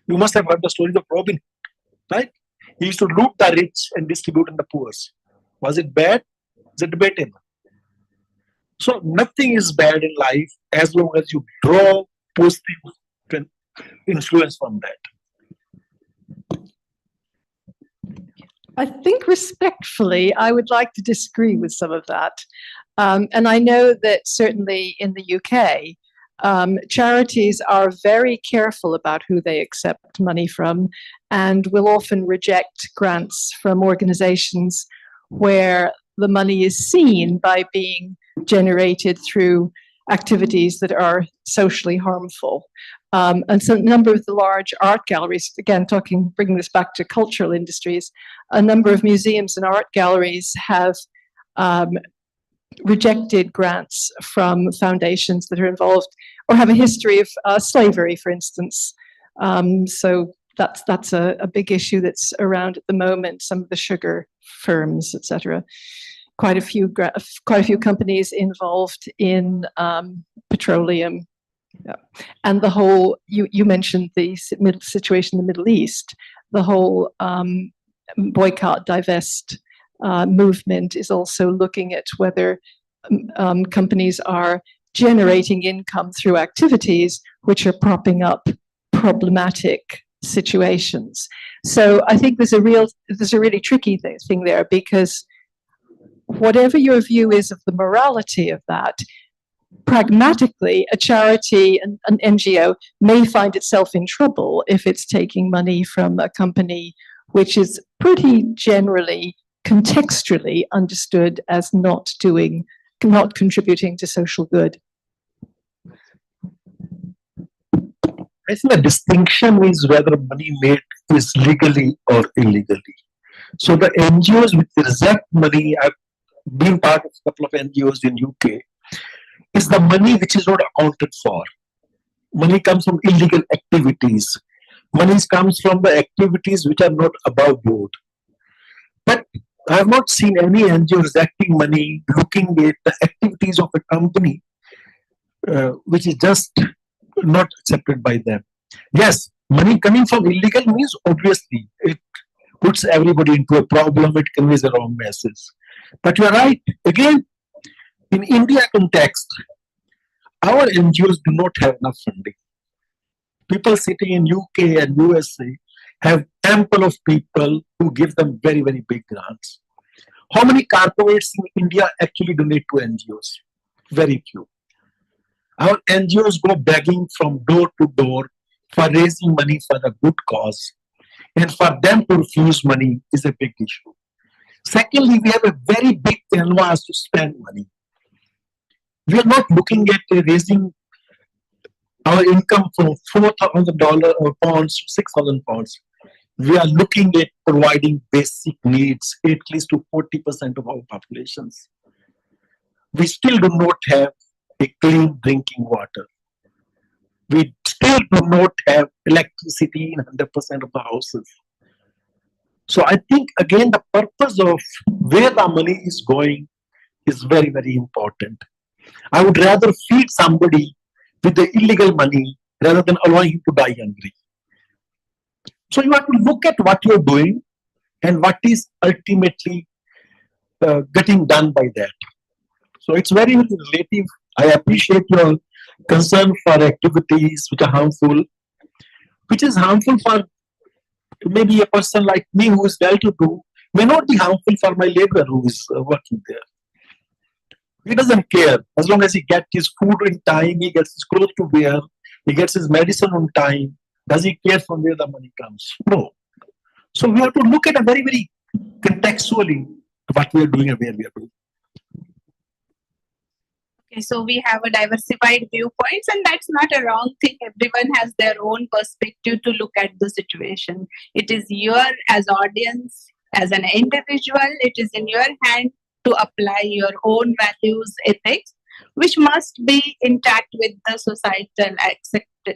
You must have heard the story of Robin, right? He used to loot the rich and distribute in the poor. Was it bad? Is it debatable? So nothing is bad in life as long as you draw positive influence from that. I think respectfully, I would like to disagree with some of that. And I know that certainly in the UK, charities are very careful about who they accept money from and will often reject grants from organizations where the money is seen by being generated through activities that are socially harmful. And so a number of the large art galleries, again, bringing this back to cultural industries, a number of museums and art galleries have rejected grants from foundations that are involved or have a history of slavery, for instance. So that's a big issue that's around at the moment. Some of the sugar firms, etc. Quite a few companies involved in petroleum. Yeah. And the whole, you mentioned the situation in the Middle East, the whole boycott, divest movement is also looking at whether companies are generating income through activities which are propping up problematic situations. So I think there's a really tricky thing there, because whatever your view is of the morality of that, pragmatically, a charity, an NGO, may find itself in trouble if it's taking money from a company which is pretty generally contextually understood as not contributing to social good. I think the distinction is whether money made is legally or illegally. So the NGOs which reject money, I've been part of a couple of NGOs in UK, is the money which is not accounted for. money comes from illegal activities. Money comes from the activities which are not above board. But I have not seen any NGO rejecting money, looking at the activities of a company, which is just not accepted by them. Yes, money coming from illegal means obviously it puts everybody into a problem, it conveys the wrong message. But you are right, again, in India context, our NGOs do not have enough funding. People sitting in UK and USA have ample of people who give them very, very big grants. How many corporates in India actually donate to NGOs? Very few. Our NGOs go begging from door to door for raising money for the good cause. And for them to refuse money is a big issue. Secondly, we have a very big canvas to spend money. We are not looking at raising our income from $4,000 or pounds to 6,000 pounds. We are looking at providing basic needs, at least to 40% of our populations. We still do not have a clean drinking water. We still do not have electricity in 100% of the houses. So I think, again, the purpose of where the money is going is very, very important. I would rather feed somebody with the illegal money rather than allowing him to die hungry. So you have to look at what you're doing and what is ultimately getting done by that. So it's very, very relative. I appreciate your concern for activities which are harmful, which is harmful for maybe a person like me who is well-to-do, may not be harmful for my laborer who is working there. He doesn't care. As long as he gets his food in time, he gets his clothes to wear, he gets his medicine on time. Does he care from where the money comes? No. So we have to look at a very, very contextually what we are doing and where we are doing. Okay, so we have a diversified viewpoints, and that's not a wrong thing. Everyone has their own perspective to look at the situation. It is your, as audience, as an individual, it is in your hand to apply your own values, ethics, which must be intact with the societal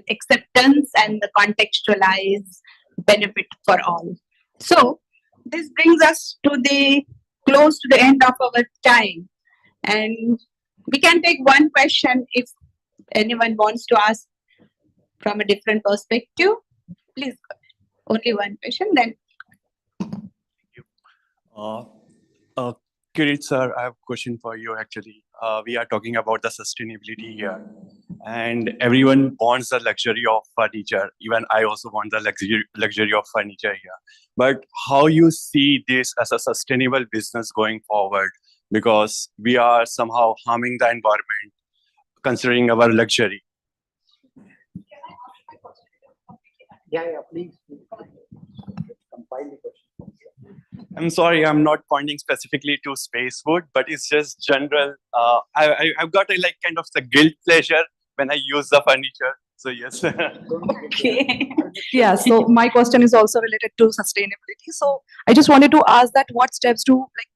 acceptance and the contextualized benefit for all. So this brings us to the close to the end of our time, and we can take one question if anyone wants to ask from a different perspective. Please go ahead. Only one question, then. Kirit sir, I have a question for you actually. We are talking about the sustainability here, and everyone wants the luxury of furniture. Even I also want the luxury of furniture here. But how you see this as a sustainable business going forward? Because we are somehow harming the environment, considering our luxury. Yeah, please. I'm sorry, I'm not pointing specifically to space food, but it's just general. I've got a kind of the guilt pleasure when I use the furniture. So yes. Okay. Yeah, so my question is also related to sustainability. So I just wanted to ask that what steps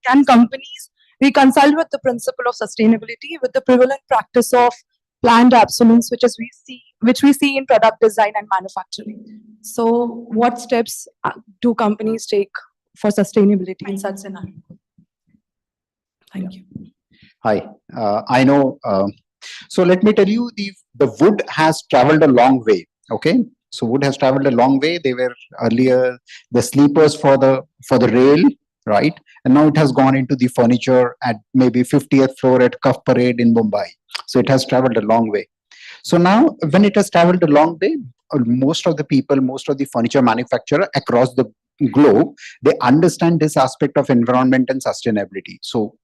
can companies reconcile with the principle of sustainability with the prevalent practice of planned obsolescence, which we see in product design and manufacturing. So what steps do companies take for sustainability in such scenario? Thank you. Hi, I know. So let me tell you, the wood has traveled a long way. Okay, so wood has traveled a long way. They were earlier the sleepers for the rail, right? And now it has gone into the furniture at maybe 50th floor at Cuff Parade in Mumbai. So it has traveled a long way. So now when it has traveled a long way, most of the people, most of the furniture manufacturer across the globe, they understand this aspect of environment and sustainability. So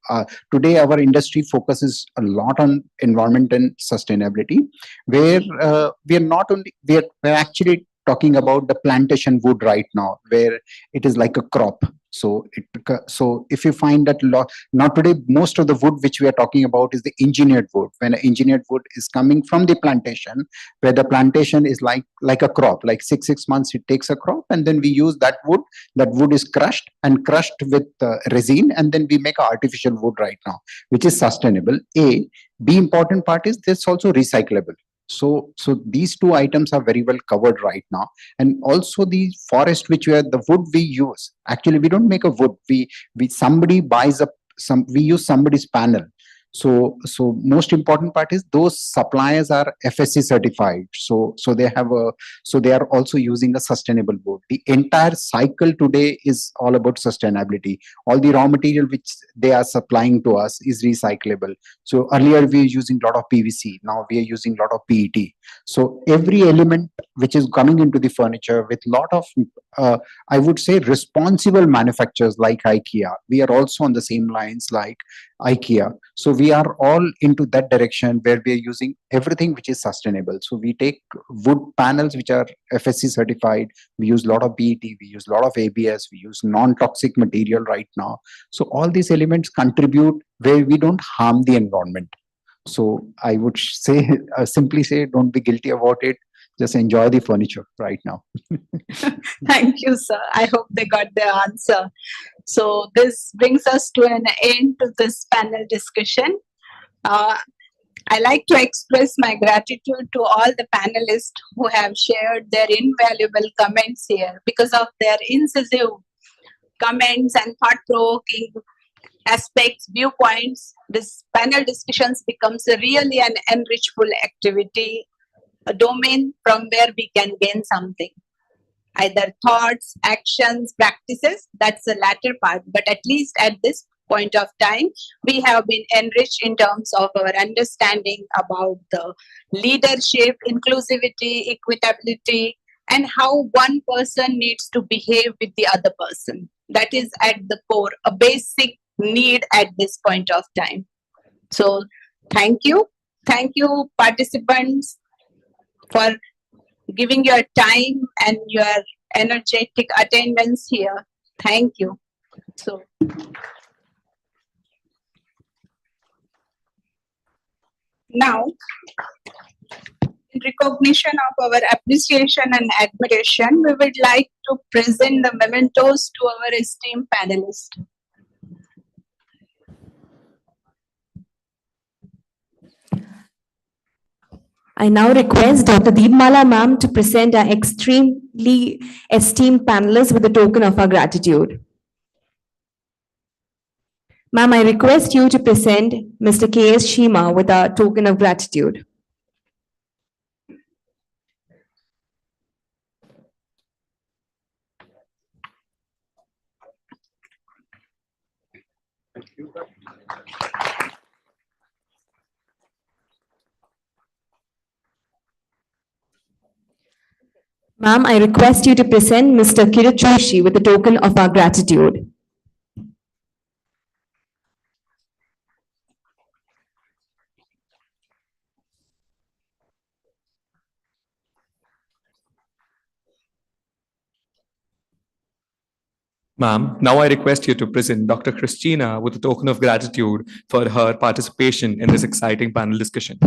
today our industry focuses a lot on environment and sustainability, where we're actually talking about the plantation wood right now, where it is like a crop. So if you find that now today most of the wood which we are talking about is the engineered wood. When an engineered wood is coming from the plantation, where the plantation is like a crop, like six months it takes a crop, and then we use that wood. That wood is crushed with resin, and then we make an artificial wood right now, which is sustainable. The important part is this also recyclable. So these two items are very well covered right now. And also the forest, the wood we use, actually we don't make a wood. We somebody buys we use somebody's panel. So most important part is those suppliers are FSC certified. So they are also using a sustainable wood. The entire cycle today is all about sustainability. All the raw material which they are supplying to us is recyclable. So earlier we were using a lot of PVC, now we are using a lot of PET. So every element which is coming into the furniture with lot of I would say responsible manufacturers like IKEA, we are also on the same lines like IKEA. So we are all into that direction where we are using everything which is sustainable. So we take wood panels which are FSC certified. We use a lot of PET, we use a lot of ABS, we use non-toxic material right now. So all these elements contribute where we don't harm the environment. So I would say, simply say, don't be guilty about it. Just enjoy the furniture right now. Thank you, sir. I hope they got their answer. So this brings us to an end to this panel discussion. I like to express my gratitude to all the panelists who have shared their invaluable comments here. Because of their incisive comments and thought-provoking aspects, viewpoints, this panel discussions becomes a really an enrichful activity, a domain from where we can gain something. Either thoughts, actions, practices, that's the latter part. But at least at this point of time, we have been enriched in terms of our understanding about the leadership, inclusivity, equitability, and how one person needs to behave with the other person. That is at the core, a basic need at this point of time. So thank you. Thank you, participants, for giving your time and your energetic attendance here. Thank you. So now, in recognition of our appreciation and admiration, we would like to present the mementos to our esteemed panelists. I now request Dr. Deepmala ma'am to present our extremely esteemed panelists with a token of our gratitude. Ma'am, I request you to present Mr. K.S. Shima with a token of gratitude. Ma'am, I request you to present Mr. Kirit Joshi with a token of our gratitude. Ma'am, now I request you to present Dr. Christina with a token of gratitude for her participation in this exciting panel discussion.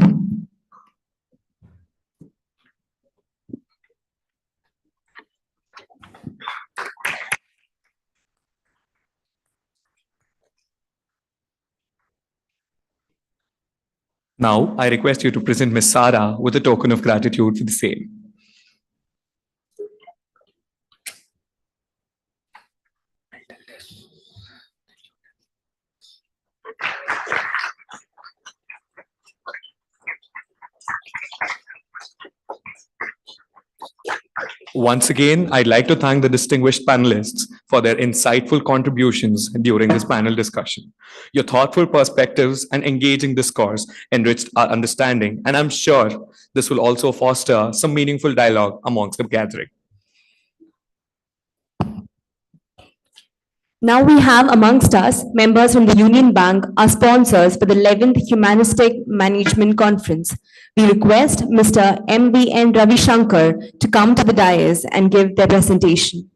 Now, I request you to present Ms. Sara with a token of gratitude for the same. Once again, I'd like to thank the distinguished panelists for their insightful contributions during this panel discussion. Your thoughtful perspectives and engaging discourse enriched our understanding, and I'm sure this will also foster some meaningful dialogue amongst the gathering. Now we have amongst us members from the Union Bank, our sponsors for the 11th Humanistic Management Conference. We request Mr. M.B.N. Ravi Shankar to come to the dais and give their presentation.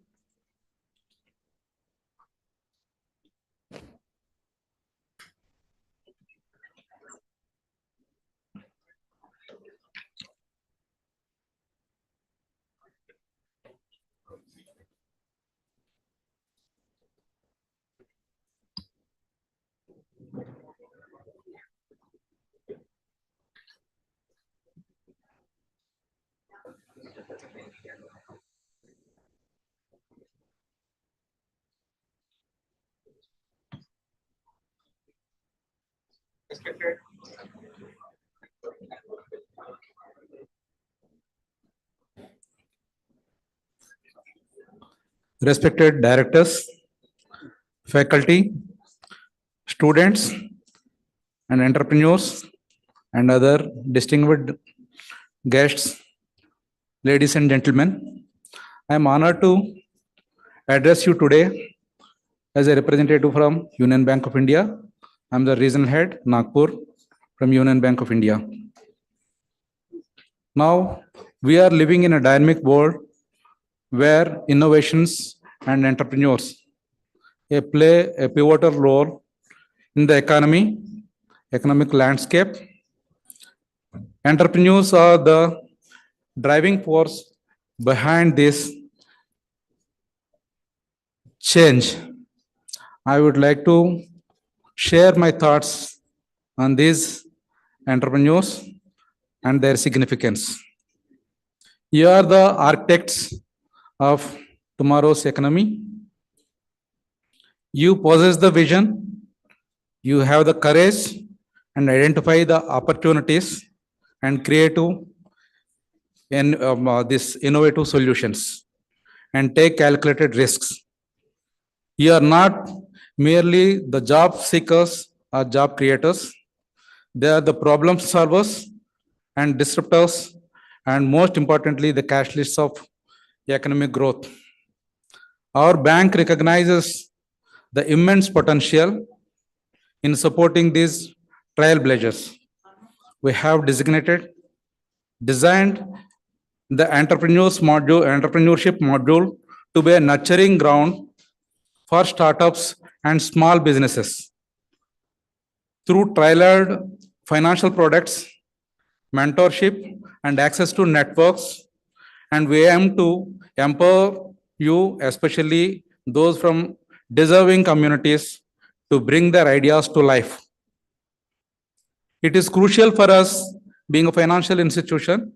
Respected directors, faculty, students, and entrepreneurs, and other distinguished guests, ladies and gentlemen, I am honored to address you today as a representative from Union Bank of India. I am the regional head, Nagpur, from Union Bank of India. Now, we are living in a dynamic world where innovations and entrepreneurs play a pivotal role in the economic landscape. Entrepreneurs are the driving force behind this change. I would like to share my thoughts on these entrepreneurs and their significance. You are the architects of tomorrow's economy. You possess the vision, you have the courage and identify the opportunities and creative and these innovative solutions and take calculated risks. You are not merely the job seekers or job creators. They are the problem solvers and disruptors, and most importantly, the catalysts of economic growth. Our bank recognizes the immense potential in supporting these trailblazers. We have designed the entrepreneurship module to be a nurturing ground for startups and small businesses. Through tailored financial products, mentorship, and access to networks, and we aim to empower you, especially those from deserving communities, to bring their ideas to life. It is crucial for us, being a financial institution,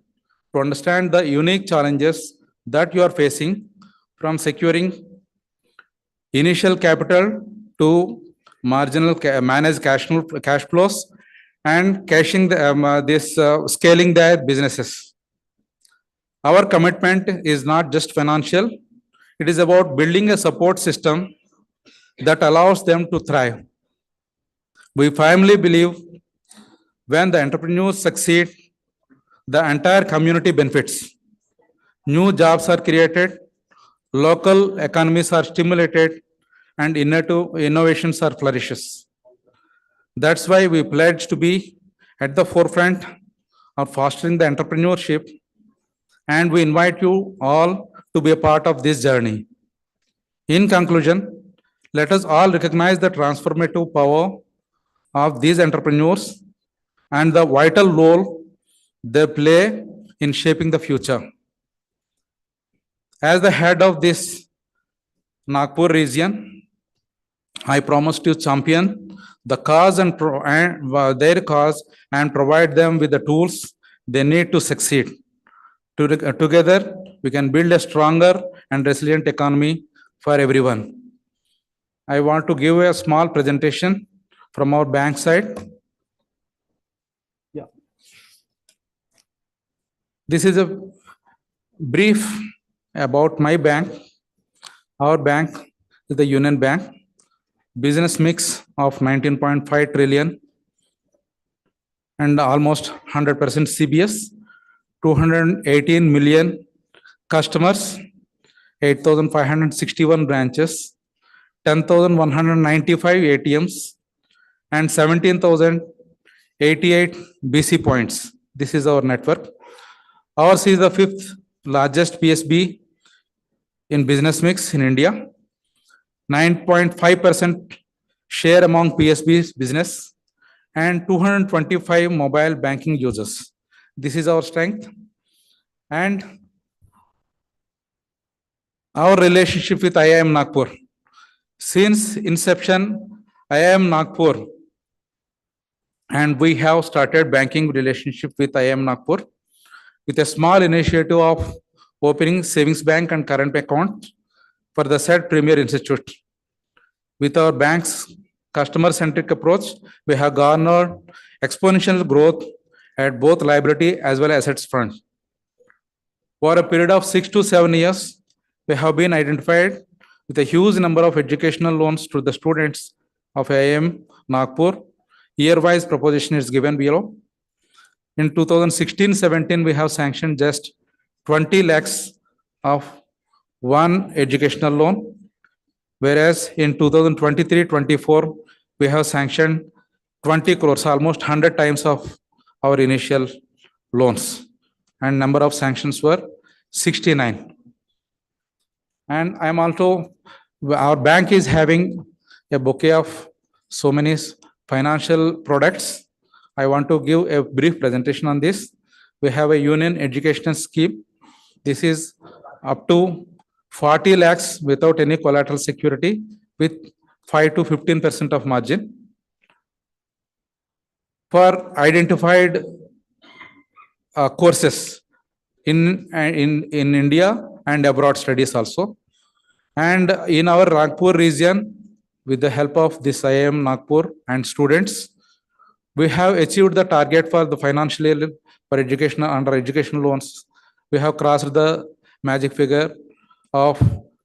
to understand the unique challenges that you are facing, from securing initial capital to manage cash flows and scaling their businesses. Our commitment is not just financial, it is about building a support system that allows them to thrive. We firmly believe when the entrepreneurs succeed, the entire community benefits. New jobs are created, local economies are stimulated, and innovations are flourishes. That's why we pledge to be at the forefront of fostering the entrepreneurship, and we invite you all to be a part of this journey. In conclusion, let us all recognize the transformative power of these entrepreneurs and the vital role they play in shaping the future. As the head of this Nagpur region, I promise to champion the cause and their cause and provide them with the tools they need to succeed. Together, we can build a stronger and resilient economy for everyone. I want to give a small presentation from our bank side. Yeah. This is a brief about my bank. Our bank is the Union Bank. Business mix of 19.5 trillion and almost 100% CBS, 218 million customers, 8,561 branches, 10,195 ATMs, and 17,088 BC points. This is our network. Ours is the 5th largest PSB in business mix in India. 9.5% share among PSB's business and 225 mobile banking users. This is our strength. And our relationship with IIM Nagpur. Since inception, IIM Nagpur, and we have started banking relationship with IIM Nagpur with a small initiative of opening savings bank and current account for the said premier institute. With our bank's customer-centric approach, we have garnered exponential growth at both liability as well as assets front. For a period of 6 to 7 years, we have been identified with a huge number of educational loans to the students of IIM Nagpur. Year-wise proposition is given below. In 2016-17, we have sanctioned just 20 lakhs of one educational loan, whereas in 2023-24, we have sanctioned 20 crores, almost 100 times of our initial loans, and number of sanctions were 69. And I'm also, our bank is having a bouquet of so many financial products. I want to give a brief presentation on this. We have a union education scheme. This is up to 40 lakhs without any collateral security with 5 to 15% of margin. For identified courses in India and abroad studies also. And in our Nagpur region, with the help of this IIM Nagpur and students, we have achieved the target for the financial year for educational under educational loans. We have crossed the magic figure of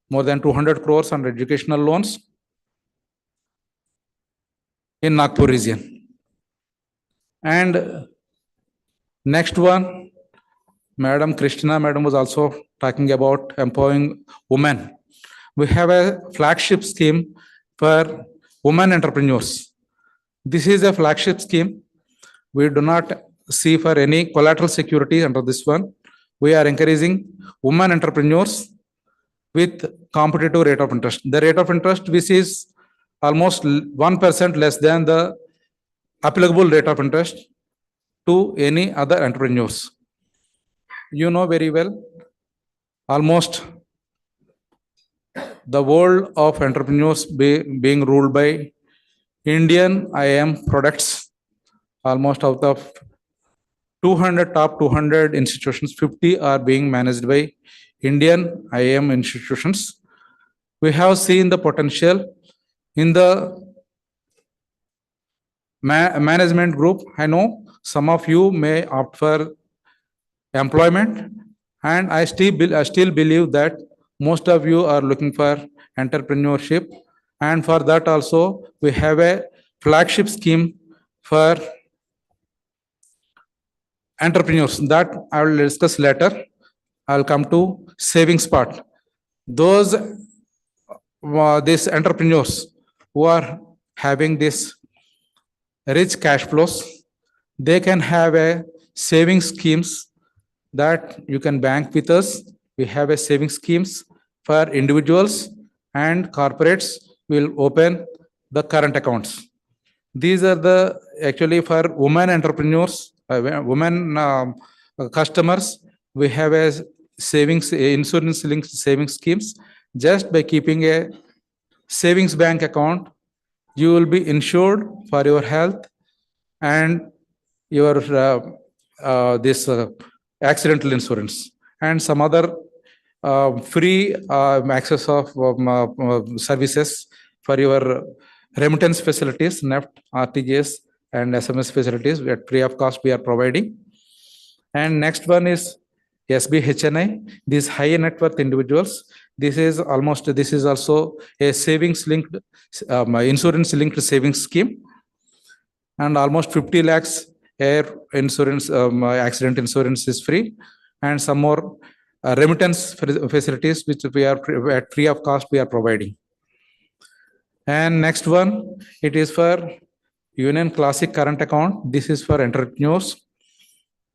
more than 200 crores under educational loans in Nagpur region. And next one, Madam Christina, Madam was also talking about empowering women. We have a flagship scheme for women entrepreneurs. This is a flagship scheme. We do not see for any collateral security under this one. We are encouraging women entrepreneurs with competitive rate of interest. The rate of interest, which is almost 1% less than the applicable rate of interest to any other entrepreneurs. You know very well, almost the world of entrepreneurs being ruled by Indian IIM products. Almost out of 200 top 200 institutions, 50 are being managed by Indian IIM institutions. We have seen the potential in the management group. I know some of you may opt for employment, and I still believe that most of you are looking for entrepreneurship, and for that also we have a flagship scheme for entrepreneurs that I will discuss later. I'll come to savings part. Those these entrepreneurs who are having this rich cash flows, they can have a savings schemes that you can bank with us. We have a savings schemes for individuals, and corporates will open the current accounts. These are the actually for women entrepreneurs, women customers. We have a savings insurance linked savings schemes. Just by keeping a savings bank account, you will be insured for your health and your this accidental insurance and some other free access of services for your remittance facilities, NEFT, RTGS, and SMS facilities at free of cost we are providing. And next one is SBHNI, these high net worth individuals. This is also a savings linked, insurance linked savings scheme, and almost 50 lakhs air insurance, accident insurance is free, and some more remittance facilities which we are at free of cost we are providing. And next one, it is for Union Classic Current Account. This is for entrepreneurs.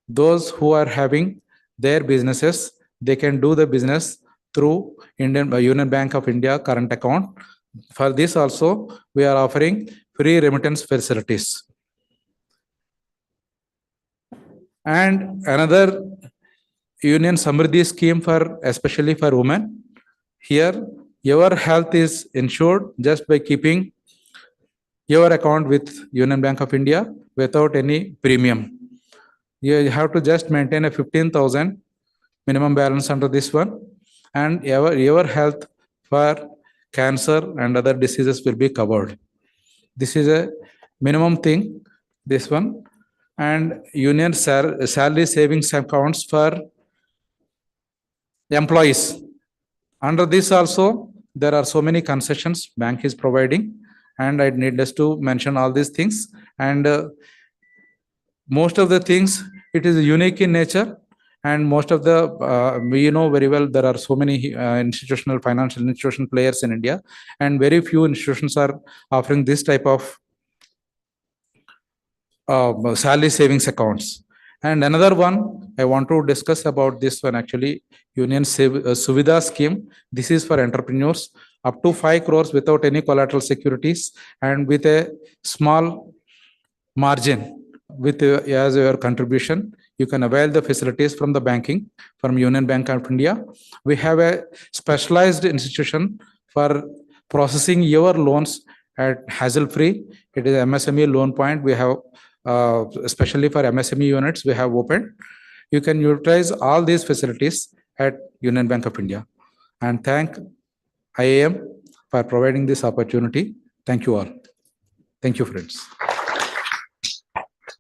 Those who are having their businesses, they can do the business through Union Bank of India current account. For this also, we are offering free remittance facilities. And another Union Samriddhi scheme for especially for women. Here, your health is insured just by keeping your account with Union Bank of India without any premium. You have to just maintain a 15,000 minimum balance under this one, and your health for cancer and other diseases will be covered. This is a minimum thing, this one. And union salary savings accounts for employees. Under this also, there are so many concessions bank is providing, and I need us to mention all these things. And most of the things, it is unique in nature. And most of the, we know very well, there are so many financial institution players in India, and very few institutions are offering this type of salary savings accounts. And another one I want to discuss about this one, actually, Union Suvidha scheme. This is for entrepreneurs up to 5 crores without any collateral securities and with a small margin with as your contribution. You can avail the facilities from the banking from Union Bank of India. We have a specialized institution for processing your loans at hassle-free. It is MSME loan point. We have especially for MSME units, we have opened. You can utilize all these facilities at Union Bank of India. And thank IAM for providing this opportunity. Thank you all. Thank you, friends.